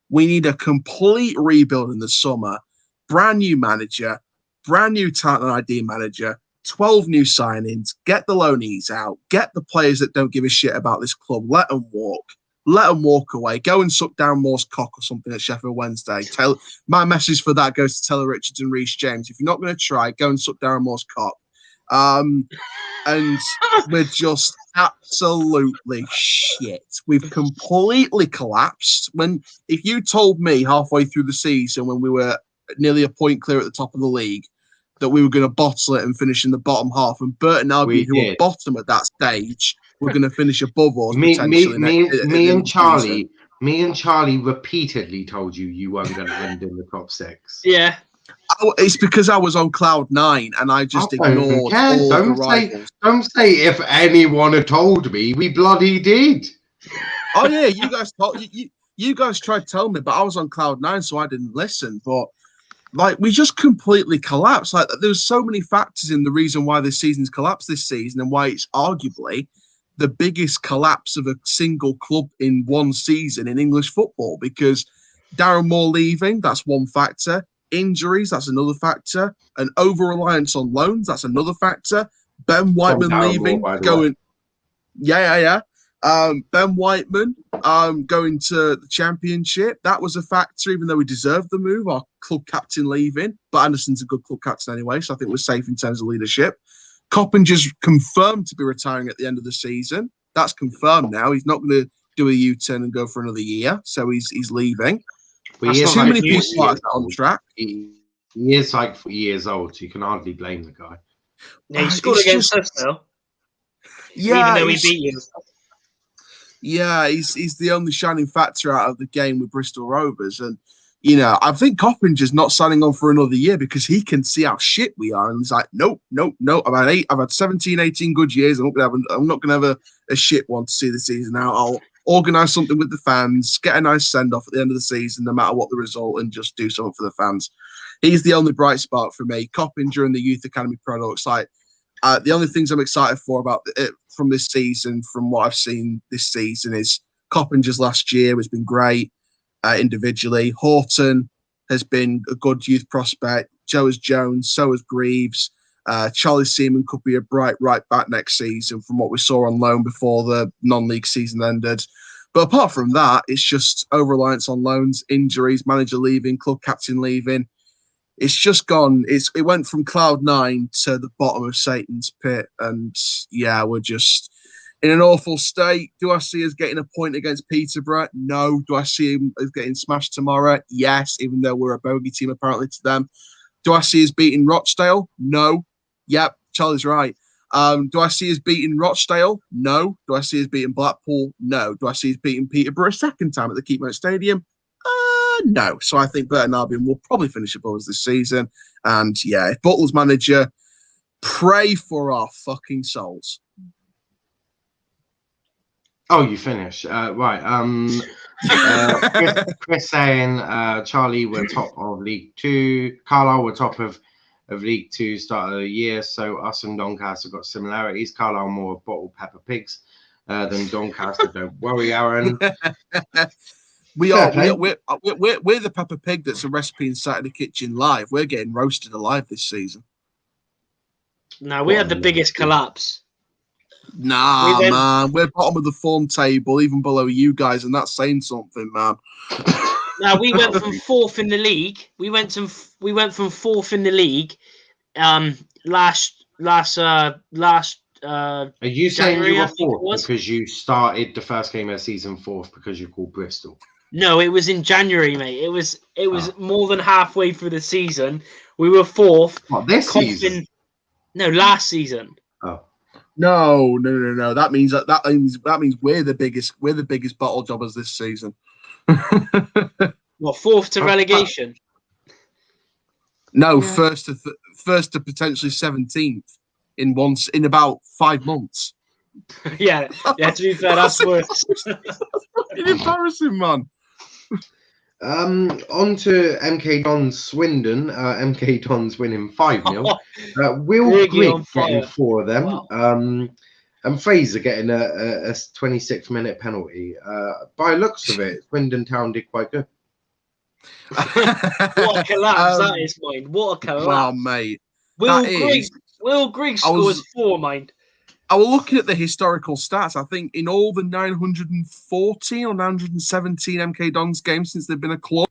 We need a complete rebuild in the summer. Brand new manager, brand new talent and ID manager, 12 new signings, get the loanees out, get the players that don't give a shit about this club, let them walk. Let them walk away. Go and suck down Moore's cock or something at Sheffield Wednesday. My message for that goes to Taylor Richards and Reece James. If you're not going to try, go and suck down Moore's cock. And we're just absolutely shit. We've completely collapsed. If you told me halfway through the season when we were nearly a point clear at the top of the league that we were going to bottle it and finish in the bottom half, and Burton Albion, who were bottom at that stage, we're going to finish above us. Me and Charlie repeatedly told you weren't going to end in the top 6. Yeah. It's because I was on cloud 9 and I just ignored all the rivals. Don't say if anyone had told me. We bloody did. Oh yeah, you guys tried to tell me, but I was on cloud 9, so I didn't listen. But we just completely collapsed. There's so many factors in the reason why this season's collapsed this season, and why it's arguably the biggest collapse of a single club in one season in English football. Because Darren Moore leaving, that's one factor. Injuries, that's another factor. An over-reliance on loans, that's another factor. Ben Whiteman leaving, going... Yeah. Ben Whiteman going to the Championship, that was a factor, even though we deserved the move. Our club captain leaving, but Anderson's a good club captain anyway, so I think we're safe in terms of leadership. Coppinger's confirmed to be retiring at the end of the season. That's confirmed now. He's not going to do a U-turn and go for another year, so he's leaving. But he is Too like many 40 people out of years old. contract. He is like 40 years old, so you can hardly blame the guy. Yeah, he scored against us though. Yeah, even though we beat you. Yeah, he's the only shining factor out of the game with Bristol Rovers. And, you know, I think Coppinger's not signing on for another year because he can see how shit we are. And he's like, nope. I've had 17, 18 good years. I'm not going to have a shit one to see the season out. I'll organise something with the fans, get a nice send-off at the end of the season, no matter what the result, and just do something for the fans. He's the only bright spark for me. Coppinger and the Youth Academy products, like, the only things I'm excited for about it from this season, from what I've seen this season, is Coppinger's last year has been great individually. Horton has been a good youth prospect. Joe is Jones, so is Greaves. Charlie Seaman could be a bright right back next season from what we saw on loan before the non-league season ended. But apart from that, it's just over-reliance on loans, injuries, manager leaving, club captain leaving. It's just gone. It went from cloud 9 to the bottom of Satan's pit, and yeah, we're just in an awful state. Do I see us getting a point against Peterborough? No. Do I see him as getting smashed tomorrow? Yes, even though we're a bogey team apparently to them. Do I see us beating Rochdale? No. Yep, Charlie's right. Do I see us beating Rochdale? No. Do I see us beating Blackpool? No. Do I see us beating Peterborough a second time at the Keepmoat Stadium? No. So I think Burton Albion will probably finish above us this season. And yeah, if Butler's manager, pray for our fucking souls. Oh, you finish. Right. Chris saying Charlie were top of League Two. Carlisle were top of League Two start of the year. So us and Doncaster got similarities. Carlisle more bottled pepper pigs than Doncaster. Don't worry, Aaron. We're the Peppa Pig that's a recipe inside of the kitchen live. We're getting roasted alive this season. No, we had the biggest collapse. Nah, man, we're bottom of the form table, even below you guys, and that's saying something, man. Now we went from fourth in the league. We went from fourth in the league. Last. Are you saying January, you were fourth because you started the first game of the season fourth because you called Bristol? No, it was in January, mate. It was more than halfway through the season. We were fourth. What, this season? No, last season. Oh. No. That means we're the biggest. We're the biggest bottle jobbers this season. What, fourth to relegation? No, yeah. First to potentially 17th in about 5 months. yeah. To be fair, that's worse. Embarrassing, man. On to MK Dons Swindon. MK Dons winning 5-0. Will Grigg getting 4 of them. Wow. And Fraser getting a 26-minute penalty. By looks of it, Swindon Town did quite good. What a collapse that is, mind. What a collapse. Well, mate. Will Grigg scores 4, mind. I was looking at the historical stats. I think in all the 914 or 917 MK Dons games since they've been a club,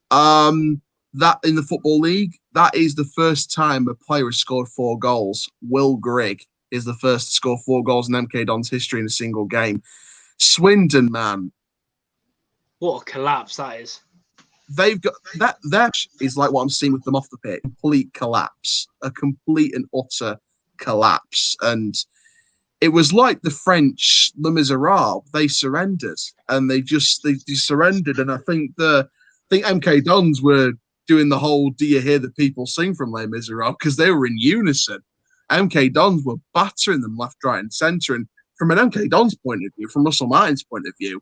that in the Football League, that is the first time a player has scored 4 goals. Will Grigg is the first to score 4 goals in MK Dons history in a single game. Swindon, man. What a collapse that is. They've got that is like what I'm seeing with them off the pitch. Complete collapse. A complete and utter collapse. And it was like the French Les Miserables. They surrendered, and they surrendered. And I think MK Dons were doing the whole "Do you hear the people sing" from Les Miserables because they were in unison. MK Dons were battering them left, right, and centre. And from an MK Dons point of view, from Russell Martin's point of view,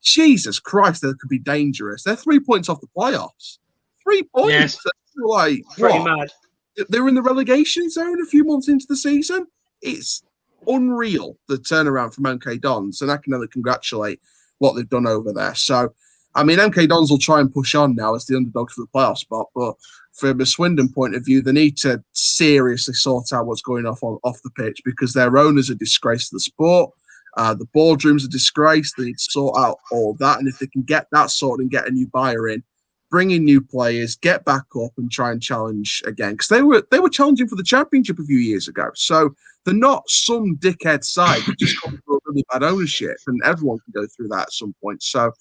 Jesus Christ, that could be dangerous. They're 3 points off the playoffs. 3 points. Yes. Like pretty what? Mad. They're in the relegation zone a few months into the season. It's unreal, the turnaround from MK Dons, and I can only congratulate what they've done over there. So, I mean, MK Dons will try and push on now as the underdogs for the playoff spot, but from a Swindon point of view, they need to seriously sort out what's going off the pitch because their owners are a disgrace to the sport. The boardroom's a disgrace. They need to sort out all that, and if they can get that sorted and get a new buyer in, bring in new players, get back up and try and challenge again. Because they were challenging for the championship a few years ago. So they're not some dickhead side. They've just gone through a really bad ownership, and everyone can go through that at some point. So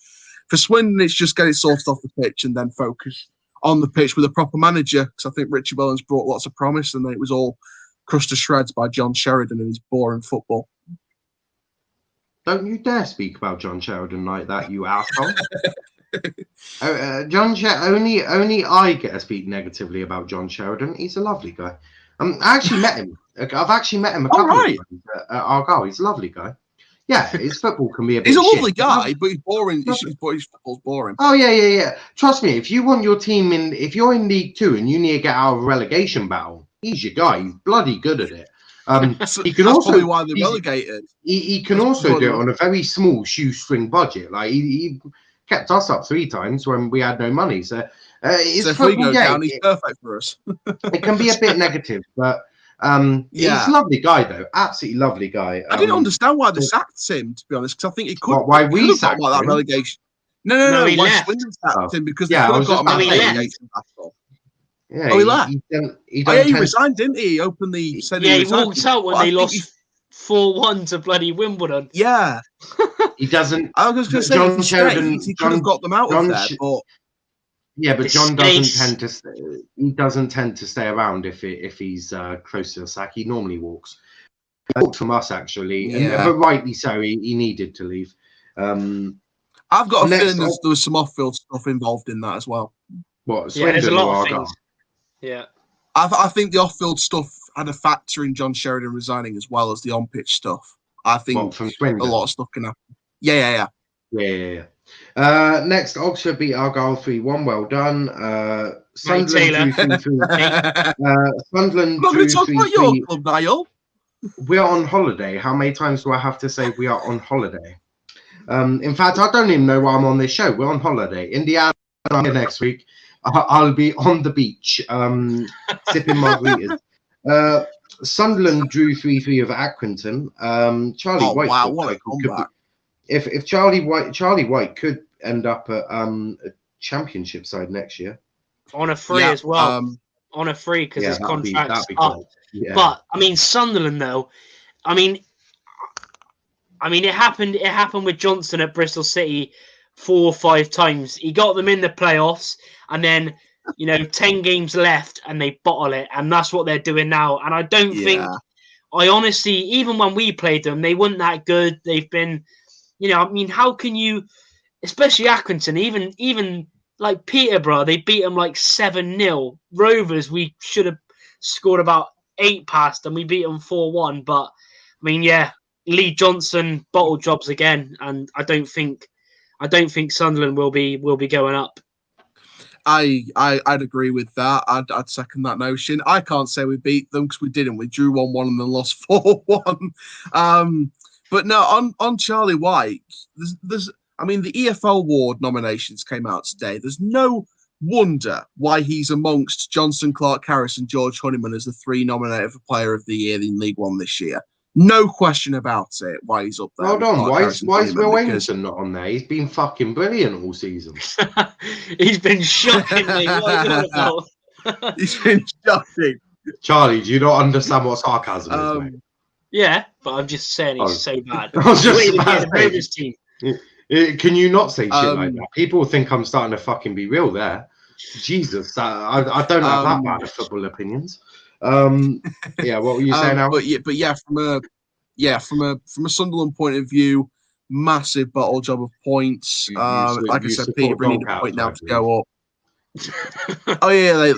for Swindon, it's just get it sorted off the pitch and then focus on the pitch with a proper manager. Because I think Richie Wellens brought lots of promise, and then it was all crushed to shreds by John Sheridan and his boring football. Don't you dare speak about John Sheridan like that, you asshole. Only I get to speak negatively about John Sheridan. He's a lovely guy. I actually met him. I've actually met him a couple of times at Argyle. He's a lovely guy. Yeah, his football can be a bit He's a shit. lovely guy, but he's boring. His football's boring. Oh, yeah. Trust me, if you want your team if you're in League 2 and you need to get out of a relegation battle, he's your guy. He's bloody good at it. He can That's also probably why they're relegated. He can also do it on a very small shoestring budget. Like he kept us up 3 times when we had no money. So, so if we go down, he's perfect for us. It can be a bit negative, but he's a lovely guy though. Absolutely lovely guy. I didn't understand why they sacked him, to be honest, because I think he could. Why we sacked him? That relegation? No. He why left. Swindon sacked him because they could have got him out of relegation battle. Yeah, he left. He resigned, didn't he? He openly said he resigned. walked out when they lost 4-1 to bloody Wimbledon. Yeah. He doesn't. I was going to say, John Sheridan. He could have got them out of there, but. Yeah, but John doesn't tend to stay around if he's close to the sack. He normally walks. He walked from us actually, but rightly so. He needed to leave. I've got a feeling there was some off-field stuff involved in that as well. What? There's a lot of things. Yeah, I think the off-field stuff had a factor in John Sheridan resigning as well as the on-pitch stuff. I think from a lot of stuff can happen. Yeah. Next, Oxford beat Argyle 3-1. Well done. Sunderland drew 3-3. Sunderland drew 3-3. Your club, Niall. We are on holiday. How many times do I have to say we are on holiday? In fact, I don't even know why I'm on this show. We're on holiday. Indiana next week. I'll be on the beach, sipping margaritas. Sunderland drew 3-3 of Accrington. Charlie White. Wow, what a comeback! If Charlie White could end up at a championship side next year on a free as well, on a free because his contract's up. Yeah. But I mean, Sunderland though, I mean, it happened. It happened with Johnson at Bristol City 4 or 5 times. He got them in the playoffs, and then 10 games left, and they bottle it, and that's what they're doing now. And I don't think, I honestly, even when we played them, they weren't that good. They've been. I mean, how can you, especially Accrington, even like Peterborough, they beat them like 7-0. Rovers, we should have scored about 8 past them. We beat them 4-1. But I mean, Lee Johnson bottle jobs again, and I don't think Sunderland will be going up. I'd agree with that. I'd second that notion. I can't say we beat them because we didn't. We drew 1-1 and then lost 4-1. But no, on Charlie White, there's I mean, the EFL award nominations came out today. There's no wonder why he's amongst Johnson, Clark Harris, and George Honeyman as the 3 nominated for Player of the Year in League One this year. No question about it. Why he's up there? Hold on, why is Will Anderson not on there? He's been fucking brilliant all season. He's been shocking me. What are you about? He's been shocking. Charlie, do you not understand what sarcasm is, mate? Yeah, but I'm just saying he's so bad. I was just about the Rovers team. Can you not say shit like that? People think I'm starting to fucking be real there. Jesus, I don't have that bad of football opinions. Yeah, what were you saying now? From a Sunderland point of view, massive bottle job of points. Like I said, Peterborough need a point now to go up. Oh yeah,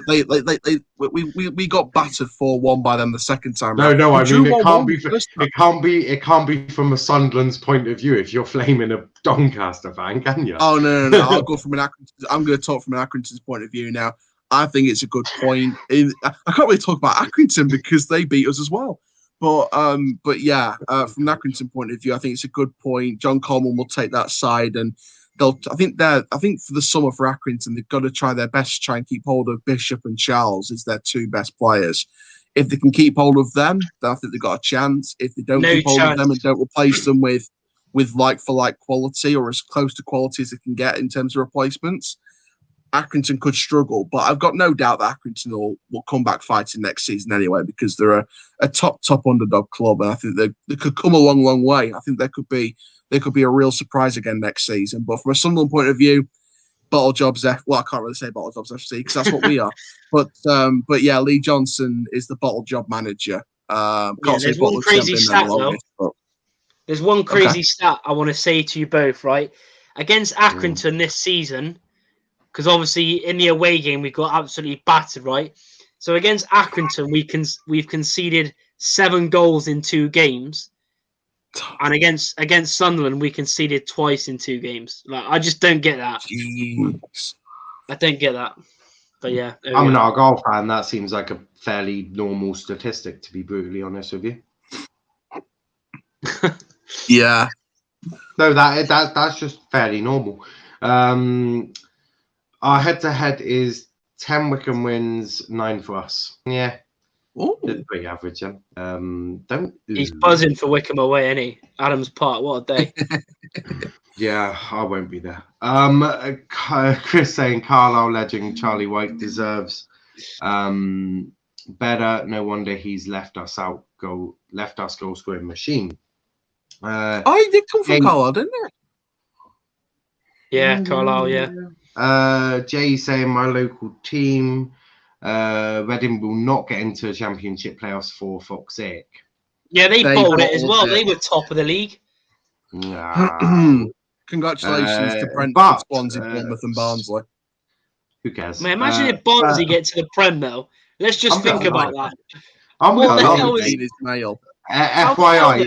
we got battered 4-1 by them the second time. No, I mean it can't be from a Sunderland's point of view if you're flaming a Doncaster fan, can you? Oh no. I'll go from I'm going to talk from an Accrington's point of view now. I think it's a good point. I can't really talk about Accrington because they beat us as well. But from an Accrington point of view, I think it's a good point. John Coleman will take that side, and I think for the summer for Accrington, they've got to try their best to try and keep hold of Bishop and Charles as their 2 best players. If they can keep hold of them, then I think they've got a chance. If they don't keep hold of them and don't replace them with like for like quality or as close to quality as they can get in terms of replacements, Accrington could struggle, but I've got no doubt that Accrington will come back fighting next season anyway, because they're a top underdog club, and I think they could come a long way. I think they could be a real surprise again next season. But from a Sunderland point of view, Bottle Jobs I can't really say Bottle Jobs FC because that's what we are. But yeah, Lee Johnson is the Bottle Job manager. There's one crazy stat though. There's one crazy stat I want to say to you both, right? Against Accrington this season, because obviously in the away game we got absolutely battered, right? So against Accrington we've conceded 7 goals in 2 games, and against Sunderland we conceded twice in 2 games. Like, I just don't get that. Jeez. I don't get that. But yeah, I'm an Argyle fan. That seems like a fairly normal statistic, to be brutally honest with you. Yeah. No, that's just fairly normal. Our head-to-head is 10 Wickham wins, 9 for us. Yeah. It's pretty average, yeah. He's buzzing for Wickham away, isn't he? Adams Park, what a day. Yeah, I won't be there. Chris saying Carlisle legend Charlie White deserves better. No wonder he's left us goal scoring machine. He did come from Carlisle, didn't he? Yeah, Carlisle, yeah. Jay saying my local team, Reading will not get into a championship playoffs for fuck's sake. Yeah, they bowled it as well. They were top of the league. Congratulations to Brentford, Swansea, Bournemouth and Barnsley. Who cares? Man, imagine if Barnsley get to the Prem, though. Let's just think about that. What the hell is his mail? FYI,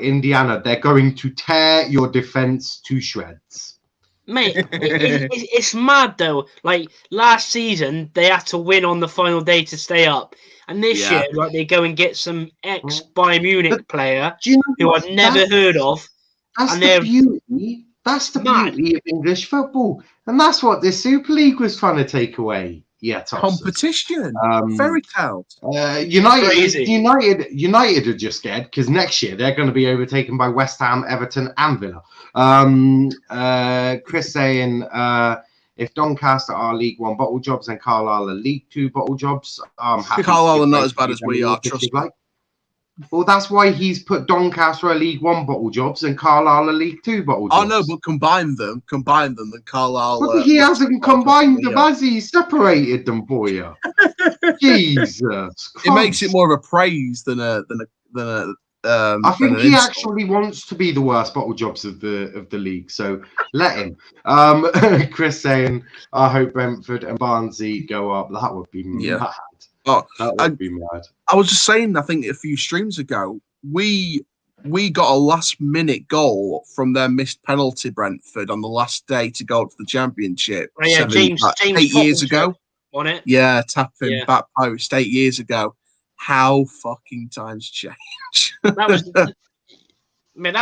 Indiana, they're going to tear your defense to shreds. Mate, it's mad though. Like last season, they had to win on the final day to stay up, and this year, like they go and get some ex-Bayern Munich player who I've never heard of. That's the beauty. That's the beauty of English football, and that's what this Super League was trying to take away. Yeah, competition. Fairy tales. United are just scared because next year they're going to be overtaken by West Ham, Everton, and Villa. Chris saying if Doncaster are League One bottle jobs and Carlisle are League Two bottle jobs, Carlisle are not as bad as we are. Trust me. Well, that's why he's put Doncaster are League One bottle jobs and Carlisle are League Two bottle jobs. Oh no, but combine them, and Carlisle. But he hasn't combined them, has he? Separated them for you. Jesus Christ. It makes it more of a praise than a. I think he actually wants to be the worst bottle jobs of the league, so let him. Chris saying, "I hope Brentford and Barnsley go up." That would be mad. Oh, that would be mad. I was just saying, I think a few streams ago, we got a last-minute goal from their missed penalty, Brentford, on the last day to go up to the championship. Oh, yeah, James 8 years ago. On it. Yeah, tapping back post 8 years ago. How fucking times change. That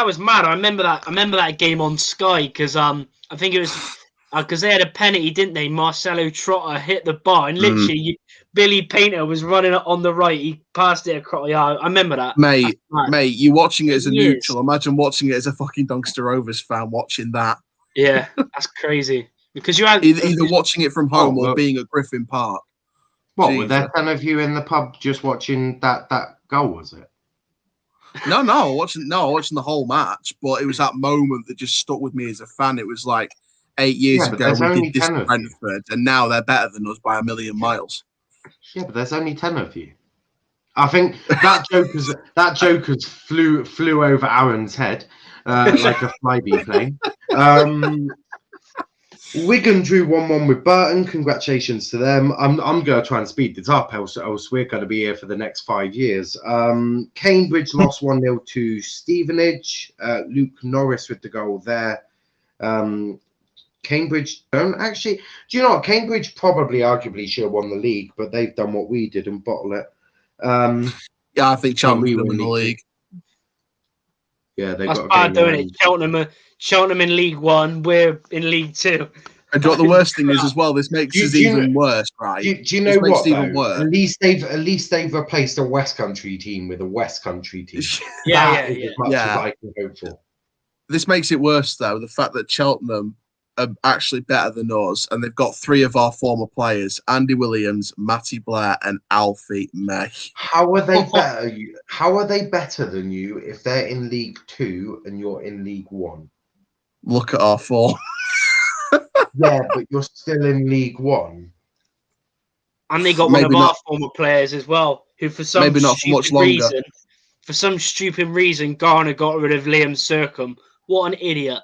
was mad. I remember that game on Sky because I think it was because they had a penalty, didn't they? Marcelo Trotter hit the bar and literally. Billy Painter was running on the right. He passed it across. Yeah, I remember that. Mate, you watching it as a neutral. Imagine watching it as a fucking Doncaster Rovers fan watching that. Yeah, that's crazy. Because you had either watching it from home or being at Griffin Park. What, were there 10 of you in the pub just watching that goal, was it? No, watching the whole match, but it was that moment that just stuck with me as a fan. It was like 8 years ago we did this to Brentford, and now they're better than us by a million miles. Yeah, but there's only 10 of you. I think that Joker's flew over Aaron's head like a flyby plane. Wigan drew 1-1 with Burton. Congratulations to them. I'm going to try and speed this up, else we're going to be here for the next 5 years. Cambridge lost 1-0 to Stevenage. Luke Norris with the goal there. Cambridge don't actually. Do you know what? Cambridge probably arguably should have won the league, but they've done what we did and bottle it. Yeah, I think Cheltenham will win the league. Yeah, they've That's got bad, doing it. Cheltenham in League One, we're in League Two. And what the worst thing is as well, this makes us even worse, right? Do you know what? Even worse. At least they've replaced a West Country team with a West Country team. Yeah. As much as I can hope for. This makes it worse, though, the fact that Cheltenham are actually better than us, and they've got 3 of our former players, Andy Williams, Matty Blair, and Alfie May. How are they better? How are they better than you if they're in League 2 and you're in League 1? Look at our form. Yeah, but you're still in League 1. And they got Maybe one of not. our former players as well, who for some Maybe not for much stupid longer. reason, Garner got rid of Liam Sercombe. What an idiot!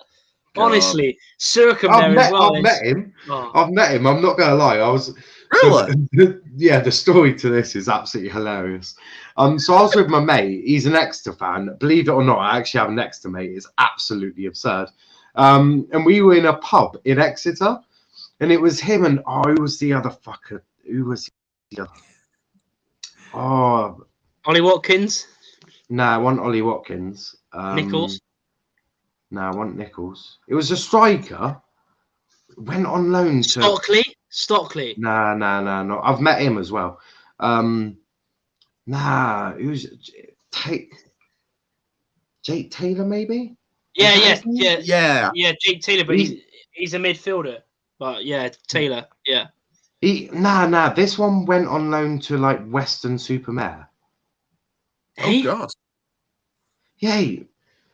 God. Honestly, Sercombe there as well. I've met him. Oh. I've met him. I'm not gonna lie. I was Really? yeah. The story to this is absolutely hilarious. So I was with my mate. He's an Exeter fan. Believe it or not, I actually have an Exeter mate. It's absolutely absurd. And we were in a pub in Exeter, and it was him and who was the other fucker? Who was the other? Oh, Ollie Watkins. nah, I want Ollie Watkins. Nichols. No, I want Nichols. It was a striker. Went on loan to Stockley. Nah, no. I've met him as well. Nah, it was Jake Taylor, maybe? Yeah. Yeah. Jake Taylor, but he's a midfielder. But yeah, Taylor. Yeah. Nah. This one went on loan to like Western-super-Mare. Oh, God. Yeah.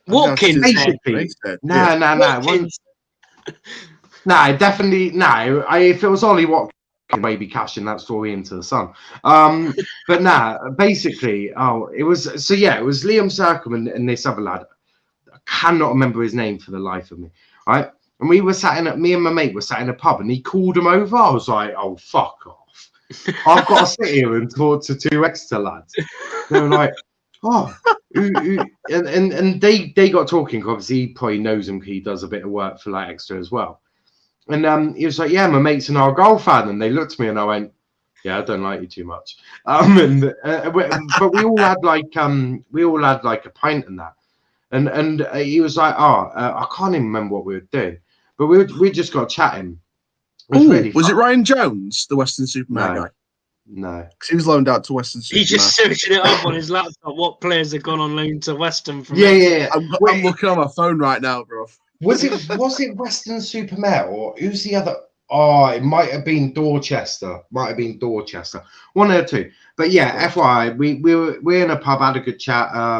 Watkins. Basically. Nah. Watkins. Nah, definitely. No, if it was Ollie Watkins, maybe cashing that story into the sun. But nah, basically, it was Liam Sercombe and this other lad. I cannot remember his name for the life of me. Right, and me and my mate were sat in a pub, and he called him over. I was like, oh, fuck off! I've got to sit here and talk to 2 Exeter lads. They were like, oh. And they got talking. Obviously, he probably knows him. He does a bit of work for like Exeter as well. And he was like, yeah, my mate's an ARGYLE fan. And they looked at me and I went, yeah, I don't like you too much. But we all had like a pint and that. And he was like, I can't even remember what we were doing. But we just got chatting. Was it Ryan Jones, the Western-super-Mare guy? No. Because he was loaned out to Western-super-Mare. He's just searching it up on his laptop. What players have gone on loan to Western from? Yeah. I'm looking on my phone right now, bro. Was it Western-super-Mare or who's the other? Oh, it might have been Dorchester. One of the two. But yeah, FYI, we're in a pub, had a good chat. I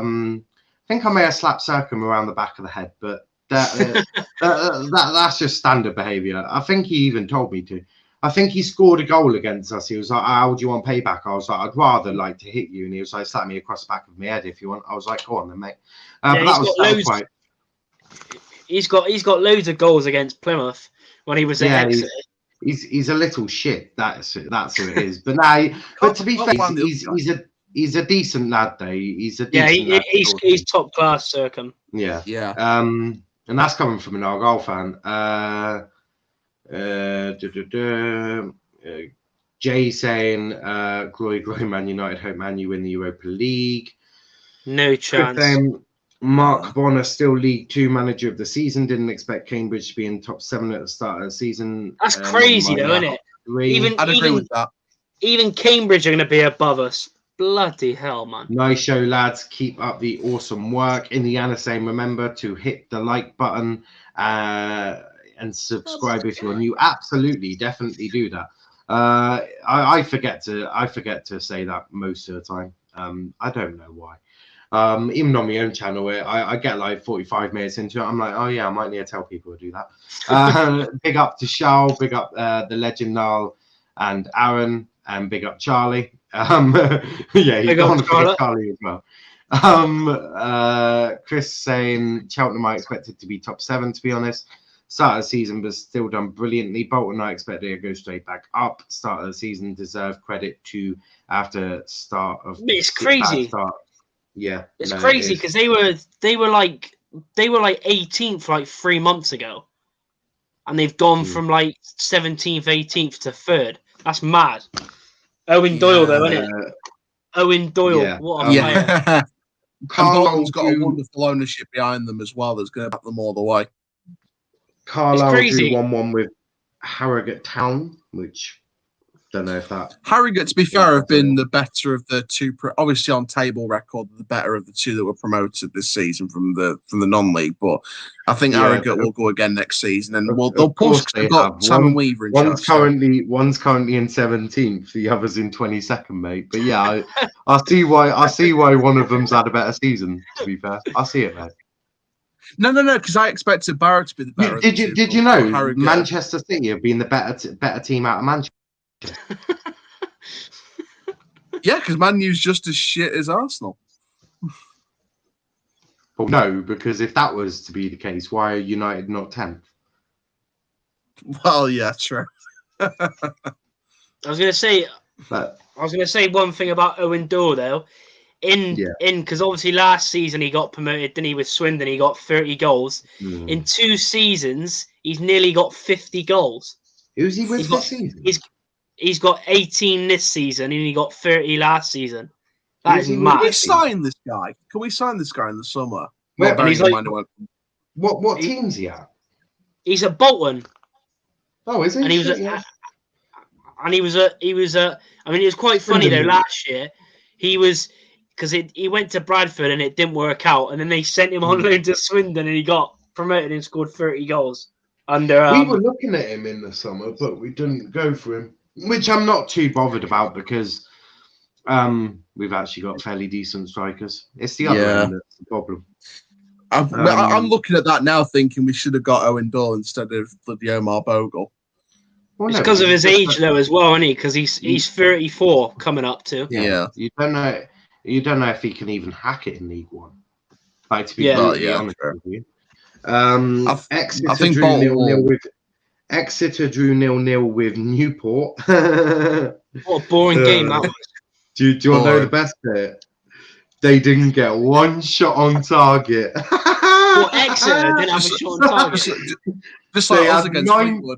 think I may have slapped Sercombe around the back of the head, but that's just standard behaviour. I think he even told me to. I think he scored a goal against us. He was like, how do you want payback? I was like, I'd rather like to hit you. And he was like, slap me across the back of my head if you want. I was like, go on then, mate. But that was quite... He's got loads of goals against Plymouth when he was at Exeter. He's a little shit. That's who it is. But but to be fair, he's a decent lad though. He's top class, Sercombe. Yeah. And that's coming from an ARGYLE fan. Jay saying, glory, Man United, hope Man U win the Europa League. No chance. Mark Bonner, still League 2 manager of the season. Didn't expect Cambridge to be in top 7 at the start of the season. That's crazy, though, isn't it? I'd agree with that. Even Cambridge are going to be above us. Bloody hell, man. Nice show, lads. Keep up the awesome work. Indiana saying, remember to hit the like button and subscribe if you're new. Absolutely, definitely do that. I forget to say that most of the time. I don't know why. Even on my own channel, where I get like 45 minutes into it, I'm like, oh yeah, I might need to tell people to do that. Big up to Charles, big up the legend Niall and Aaron, and big up Charlie. Yeah, he's got to pick Charlie as well. Chris saying Cheltenham I expected to be top 7, to be honest. Start of the season was still done brilliantly. Bolton I expected to go straight back up. Start of the season deserve credit to after start of. It's crazy. Yeah, it's crazy because they were like 18th like 3 months ago, and they've gone from like 17th, 18th to 3rd. That's mad. Owen Doyle, though, isn't it? Owen Doyle, what a player. Bolton's got a wonderful ownership behind them as well. That's going to back them all the way. Carlisle drew 1-1 with Harrogate Town, which Don't know if that. Harrogate, to be fair, have been the better of the two. Obviously, on table record, the better of the two that were promoted this season from the non-league. But I think Harrogate will go again next season, and they'll push because they've got Sam and Weaver in one's currently in 17th, the other's in 22nd, mate. But yeah, I see why one of them's had a better season. To be fair, I see it, mate. No, because I expected Barrow to be the better. Did you know Manchester City have been the better team out of Manchester? Yeah, because Man U's just as shit as Arsenal. Well, no, because if that was to be the case, why are United not 10th? Well, yeah, true. I was going to say one thing about Owen Dorr though. Because obviously last season he got promoted, didn't he, with Swindon? He got 30 goals. In 2 seasons, he's nearly got 50 goals. Who's he with this season? He's got 18 this season, and he got 30 last season. That is mad. Can we sign this guy? Can we sign this guy in the summer? What team's he at? He's at Bolton. Oh, is he? And he was I mean, it was quite funny though. Last year, he was because he went to Bradford and it didn't work out, and then they sent him on loan to Swindon, and he got promoted and scored 30 goals. We were looking at him in the summer, but we didn't go for him, which I'm not too bothered about because we've actually got fairly decent strikers. It's the other end that's the problem. I'm looking at that now, thinking we should have got Owen Dorr instead of the Omar Bogle. Well, it's because of his age, though, as well, isn't he? Because he's 34 coming up to. Yeah, you don't know if he can even hack it in League One. Like, to be honest with you. Exeter drew 0-0 with Newport. What a boring game that was. Do you want to know the best bit? They didn't get one shot on target. Well, Exeter didn't have a shot on target. Just like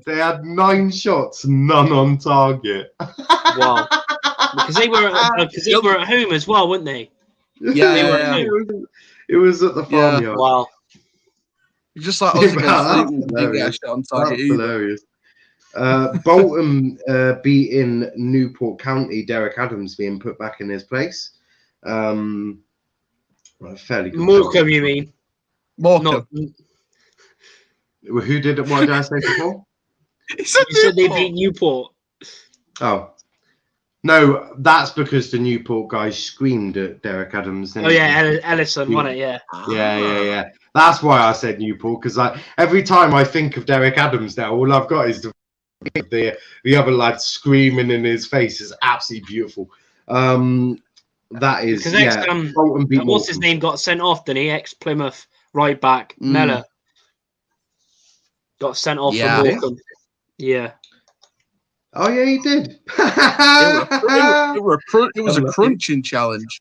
they had 9 shots, none on target. Wow. Because they were at home as well, weren't they? Yeah, they were at home. It was at the farmyard. Wow. Just like us against on target. Hilarious. Bolton beating Newport County. Derek Adams being put back in his place. Fairly good. Morecambe, you mean? Morecambe. Who did it? What did I say before? You said they beat Newport. Oh. No, that's because the Newport guys screamed at Derek Adams. Oh, yeah, Ellison won it, yeah. Yeah. That's why I said Newport, because every time I think of Derek Adams now, all I've got is the other lad screaming in his face. Is absolutely beautiful. That is, because what's his name got sent off, didn't he? Ex-Plymouth right back, Mellor. Got sent off from Morecambe. Yeah. Oh, yeah, he did. It was a crunching challenge.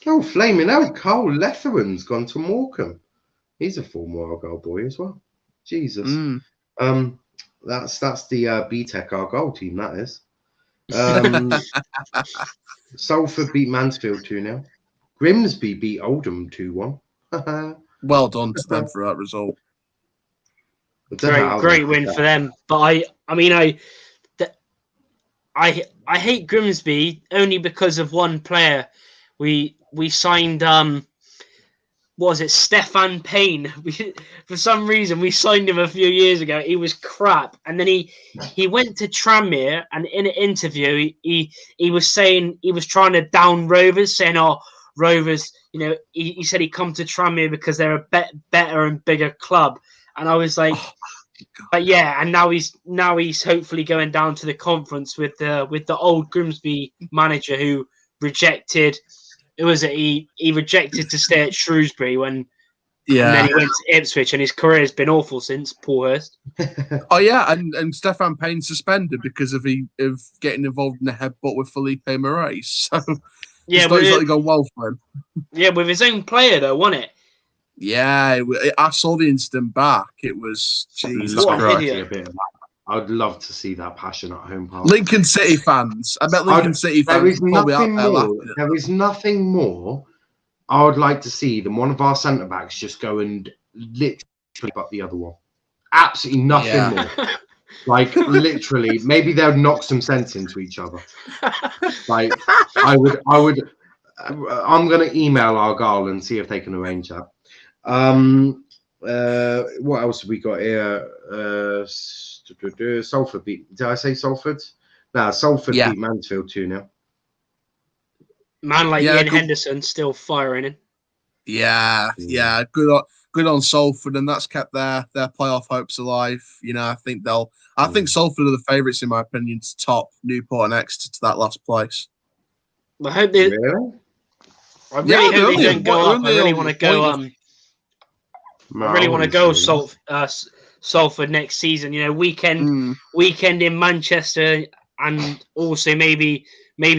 Oh, flaming out. Carl Letheran's gone to Morecambe. He's a former Argyle boy as well. Jesus. That's the BTEC Argyle team, that is. Salford beat Mansfield 2-0. Grimsby beat Oldham 2-1. Well done to them for that result. Great win for them. But I hate Grimsby only because of one player. We signed what was it, Stefan Payne. For some reason we signed him a few years ago. He was crap, and then he went to Tranmere, and in an interview he was saying he was trying to down Rovers, saying, "Oh, Rovers, you know," he said he come to Tranmere because they're a better and bigger club, and I was like. But yeah, and now he's hopefully going down to the conference with the old Grimsby manager who rejected. It was he rejected to stay at Shrewsbury and then he went to Ipswich, and his career has been awful since Paul Hurst. Oh yeah, and Stefan Payne suspended because of getting involved in a headbutt with Felipe Moraes. So yeah, it's not going well for him. Yeah, with his own player though, wasn't it? Yeah, I saw the incident back. It was Jesus Christ. I'd love to see that passion at home park. Lincoln City fans. I bet Lincoln City fans. There is nothing more I would like to see than one of our centre backs just go and literally up the other one. Absolutely nothing more. Like literally, maybe they'll knock some sense into each other. Like I would. I'm gonna email Argyle and see if they can arrange that. What else have we got here? Salford beat. Did I say Salford? No, Salford beat Mansfield 2-0. Man like Ian Henderson still firing in. Yeah. Good on Salford, and that's kept their playoff hopes alive. You know, I think Salford are the favourites in my opinion to top Newport and Exeter to that last place. I hope they. Really? I really hope they don't go up. I really want to go. I really want to go Salford next season. You know, weekend in Manchester, and also maybe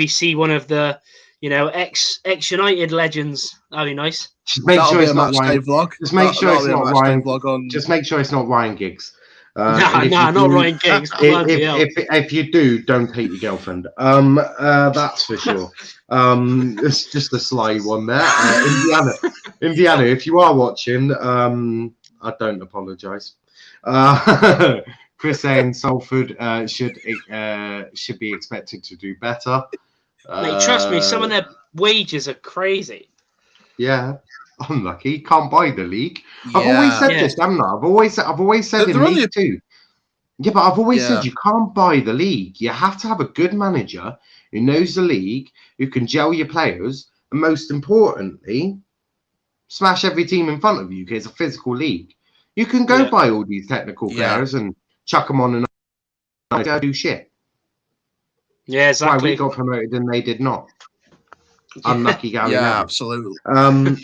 see one of the ex United legends. That'd be nice. Just make sure it's not Ryan. Vlog. Just make sure it's not Ryan. Just make sure it's not Ryan Giggs. Not Ryan Giggs. If you do, don't hate your girlfriend. That's for sure. It's just a sly one there. Indiana, if you are watching, I don't apologise. Chris saying Salford should be expected to do better. Mate, trust me, some of their wages are crazy. Yeah. Unlucky, can't buy the league. Yeah. I've always said this, haven't I? I've always said in League Two. Yeah, but I've always said you can't buy the league. You have to have a good manager who knows the league, who can gel your players, and most importantly, smash every team in front of you because it's a physical league. You can go buy all these technical players and chuck them on and do shit. Yeah, exactly. Why we got promoted and they did not. Unlucky Gary. Yeah, absolutely. Salford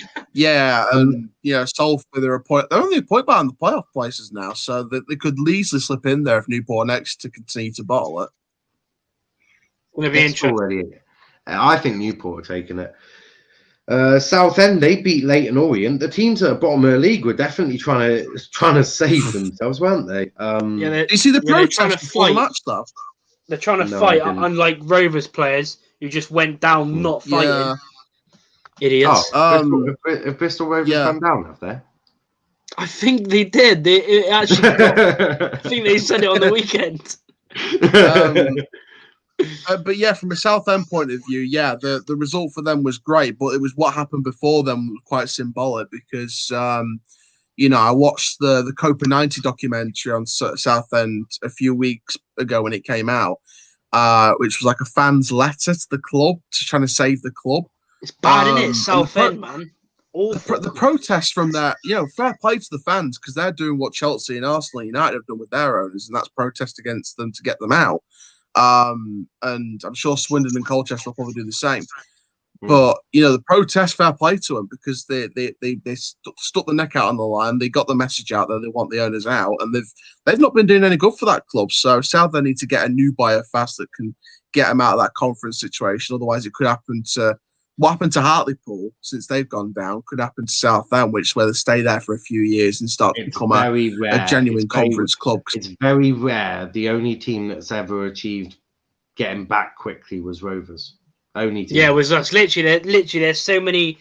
they're only a point behind the playoff places now, so they could easily slip in there if Newport and Exeter continue to bottle it. Gonna be interesting. I think Newport are taking it. Southend, they beat Leyton Orient. The teams at the bottom of the league were definitely trying to save themselves, weren't they? You see the protest before the match stuff. They're trying to fight, unlike Rovers players who just went down not fighting. Yeah. Idiots. Have Bristol Rovers gone down, have they? I think they did. I think they said it on the weekend. But yeah, from a Southend point of view, the result for them was great, but it was what happened before them was quite symbolic because, I watched the Copa 90 documentary on Southend a few weeks ago when it came out, which was like a fan's letter to the club to trying to save the club. It's bad, isn't it? Southend, man. The protest from that, fair play to the fans because they're doing what Chelsea and Arsenal United have done with their owners, and that's protest against them to get them out. And I'm sure Swindon and Colchester will probably do the same. But the protest, fair play to them because they stuck the neck out on the line. They got the message out that they want the owners out, and they've not been doing any good for that club. So Southend need to get a new buyer fast that can get them out of that conference situation. Otherwise, it could happen to what happened to Hartlepool since they've gone down. Could happen to Southend, which is where they stay there for a few years and start to become a genuine conference club. It's very rare. The only team that's ever achieved getting back quickly was Rovers. Only team. Yeah, it was us. Literally, there's so many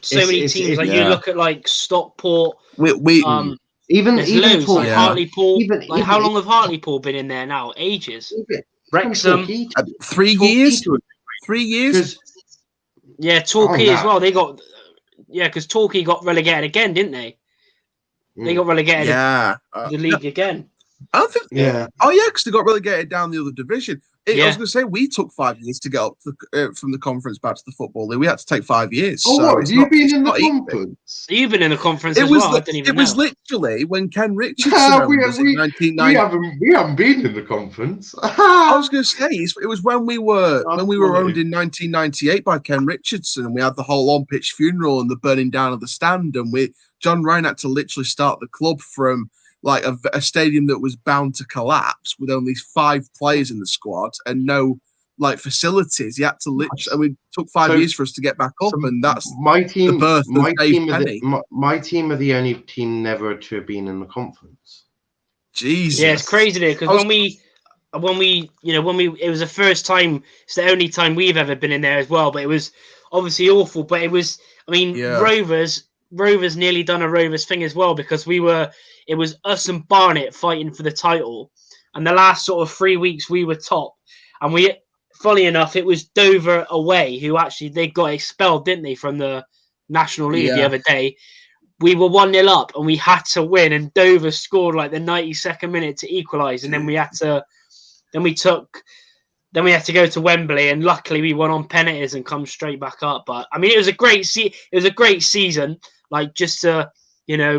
teams. You look at like Stockport. Even Hartlepool. How long have Hartlepool been in there now? Ages. Wrexham. 3 years. 3 years. Yeah, Torquay as well. They got because Torquay got relegated again, didn't they? They got relegated. The league again. I don't think. Yeah. Oh yeah, because they got relegated down the other division. I was going to say we took 5 years to get up from the conference back to the Football League. We had to take 5 years. Have you been in the conference? You've been in the conference as well. It was literally when Ken Richardson was in 1990. We haven't been in the conference. I was going to say it was when we were owned in 1998 by Ken Richardson, and we had the whole on-pitch funeral and the burning down of the stand, and John Ryan had to literally start the club from like a stadium that was bound to collapse with only 5 players in the squad and no like facilities. He had to literally, and it took 5 years for us to get back up, and that's my team. The birth my of Dave Penny. My team are the only team never to have been in the conference. Jesus, yeah, it's crazy because when we it was the first time. It's the only time we've ever been in there as well. But it was obviously awful. But it was, Rovers nearly done a Rovers thing as well because it was us and Barnet fighting for the title, and the last sort of 3 weeks we were top, and we, funny enough, it was Dover away who actually they got expelled, didn't they, from the National League the other day. We were 1-0 up and we had to win, and Dover scored like the 92nd minute to equalise, and then we had to go to Wembley, and luckily we won on penalties and come straight back up. But I mean, it was a great season, like just to,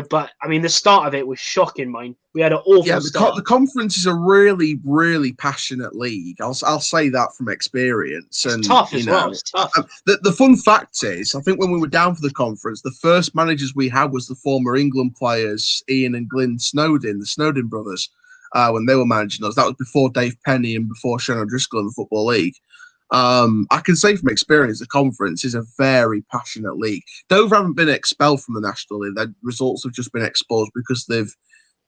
but I mean, the start of it was shocking, mine. We had an awful start. The conference is a really, really passionate league. I'll say that from experience. And it's tough as well. It's tough. The fun fact is, I think when we were down for the conference, the first managers we had was the former England players, Ian and Glyn Snowden, the Snowden brothers, when they were managing us. That was before Dave Penny and before Shane O'Driscoll in the Football League. I can say from experience, the conference is a very passionate league. Dover haven't been expelled from the National League. Their results have just been exposed because they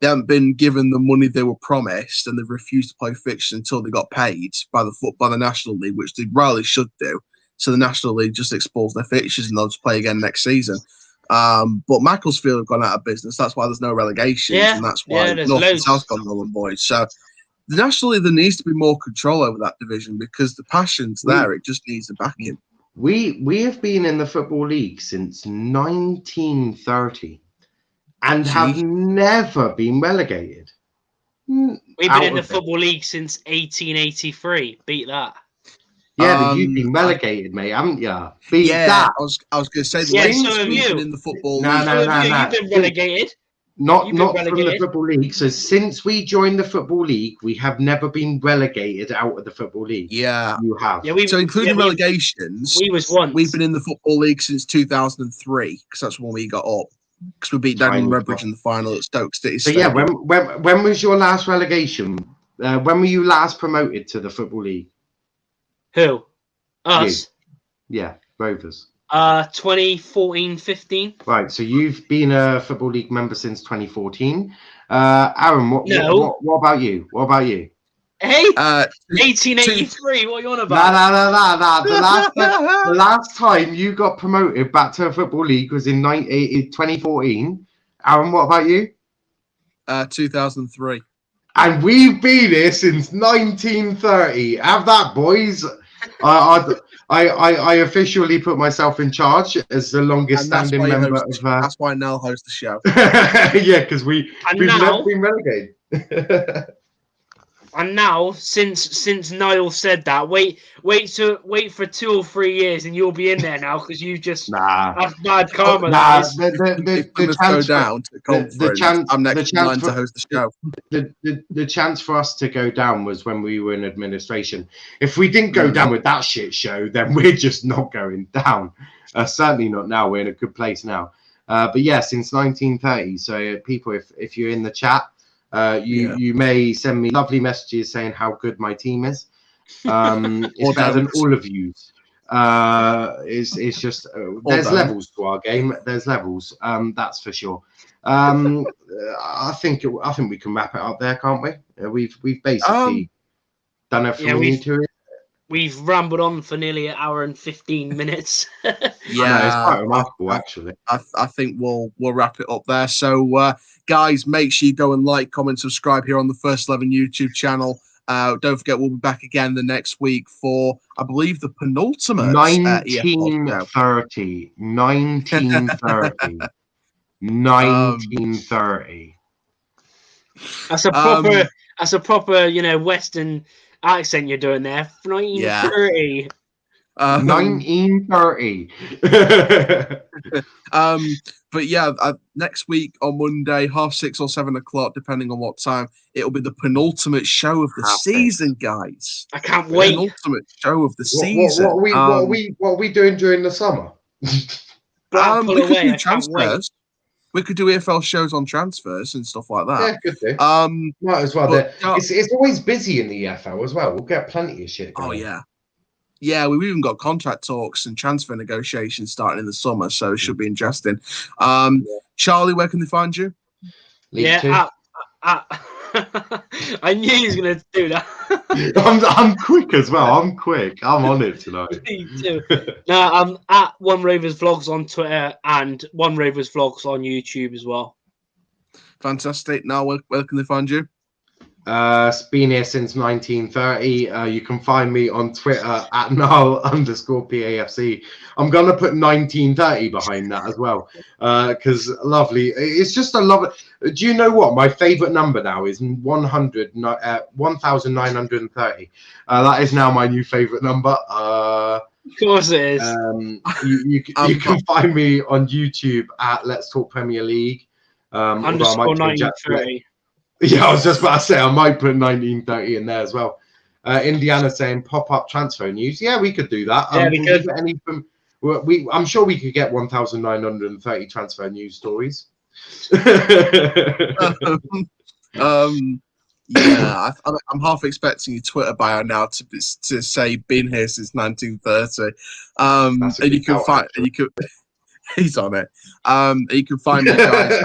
haven't been given the money they were promised, and they've refused to play fixtures until they got paid by the National League, which they rarely should do. So the National League just exposed their fixtures, and they'll just play again next season. But Macclesfield have gone out of business. That's why there's no relegations, and that's why North and South gone null and void. So the National League, there needs to be more control over that division because the passion's there. It just needs the backing. We have been in the Football League since 1930 and have never been relegated. We've been in the Football League since 1883. Beat that. Yeah, but you've been relegated, mate, haven't you? Beat that. I was going to say, so have you. In the Football League. You've been relegated. Not from the Football League. So since we joined the Football League, we have never been relegated out of the Football League. Yeah, you have. Yeah, so including relegations, we was once. We've been in the Football League since 2003 because that's when we got up. Because we beat Dagenham Redbridge in the final at Stoke City. So yeah, when was your last relegation? When were you last promoted to the Football League? Who? Us. You. Yeah, Rovers. 2014-15. Right, so you've been a Football League member since 2014. Aaron, what about you? What about you? Hey, 1883. What are you on about? No. The last time you got promoted back to a Football League was in 2014. Aaron, what about you? 2003. And we've been here since 1930. Have that, boys. I officially put myself in charge as the longest standing member of that's why Nell hosts the show. Yeah, because we've never been relegated. And now, since Niall said that, wait for 2 or 3 years, and you'll be in there now because you just that's bad karma. The chance down to the conference. I'm next in line to host the show. The chance for us to go down was when we were in administration. If we didn't go down with that shit show, then we're just not going down. Certainly not now. We're in a good place now. But yeah, since 1930. So people, if you're in the chat. You may send me lovely messages saying how good my team is. It's better than all of you. It's just there's levels to our game. There's levels. That's for sure. I think we can wrap it up there, can't we? We've basically done everything we need to. We've rambled on for nearly an hour and 15 minutes. Yeah, it's quite remarkable, actually. I think we'll wrap it up there. So, guys, make sure you go and like, comment, subscribe here on the First 11 YouTube channel. Don't forget, we'll be back again the next week for, I believe, the penultimate 1930. 1930. 1930. That's a proper, Western accent you're doing there. 1930. 1930. But yeah, next week on Monday, 6:30 or 7 o'clock, depending on what time, it'll be the penultimate show of the season, guys. I can't wait. Penultimate show of the season. What are we doing during the summer? We could do transfers. We could do EFL shows on transfers and stuff like that. Yeah, could do. Might as well. It's always busy in the EFL as well. We'll get plenty of shit going. Oh yeah. Yeah, we've even got contract talks and transfer negotiations starting in the summer, so it should be interesting. Charlie, where can they find you? I knew he was going to do that. I'm quick as well. I'm quick. I'm on it tonight. Me too. No, I'm at One Rovers Vlogs on Twitter and One Rovers Vlogs on YouTube as well. Fantastic. Now, where can they find you? It's been here since 1930. You can find me on Twitter at @Null_PAFC. I'm going to put 1930 behind that as well, because lovely. It's just a love. Do you know what? My favorite number now is 1930. That is now my new favorite number. Of course it is. You can find me on YouTube at Let's Talk Premier League. Underscore 1930. Yeah, I was just about to say I might put 1930 in there as well. Indiana saying pop-up transfer news. Yeah, we could do that. Yeah, we could. I'm sure we could get 1,930 transfer news stories. Yeah, I'm half expecting your Twitter bio now to say been here since 1930. And you can find he's on it. You can find me guys.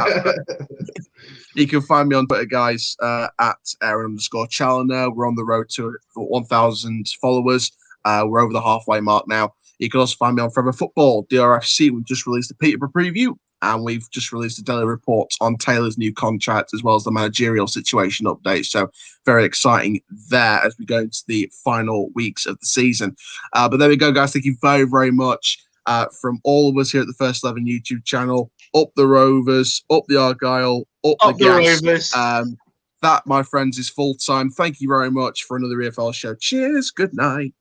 You can find me on Twitter, guys, at Aaron_Challoner. We're on the road to 1,000 followers. We're over the halfway mark now. You can also find me on Forever Football, DRFC. We've just released a Peterborough preview, and we've just released a daily report on Taylor's new contract, as well as the managerial situation update. So very exciting there as we go into the final weeks of the season. But there we go, guys. Thank you very, very much from all of us here at the First 11 YouTube channel. Up the Rovers, up the Argyle, up the gas. Rovers. That, my friends, is full time. Thank you very much for another EFL show. Cheers. Good night.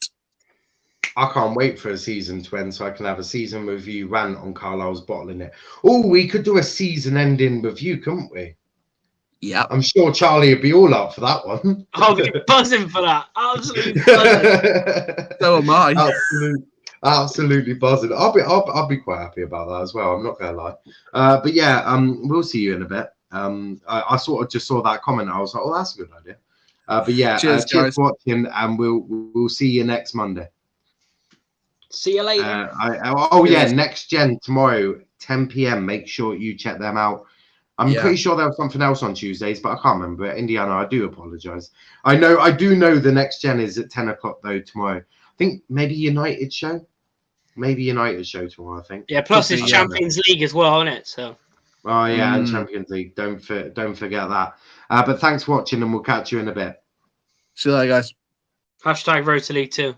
I can't wait for a season to end so I can have a season review rant on Carlisle's bottling it. Oh, we could do a season-ending review, couldn't we? Yeah. I'm sure Charlie would be all up for that one. I'll be buzzing for that. Absolutely buzzing. So am I. Absolutely buzzing. I'll be quite happy about that as well. I'm not gonna lie. But yeah, we'll see you in a bit. I sort of just saw that comment. I was like, oh, that's a good idea. But yeah, cheers for watching, and we'll see you next Monday. See you later. Next Gen tomorrow, 10 p.m. Make sure you check them out. I'm pretty sure there was something else on Tuesdays, but I can't remember. Indiana, I do apologize. I do know the Next Gen is at 10 o'clock though tomorrow. I think maybe United show. Tomorrow, I think. Yeah, plus it's Champions League as well, isn't it? So. Oh yeah, and Champions League. Don't forget that. But thanks for watching, and we'll catch you in a bit. See you later, guys. #Road to League 2.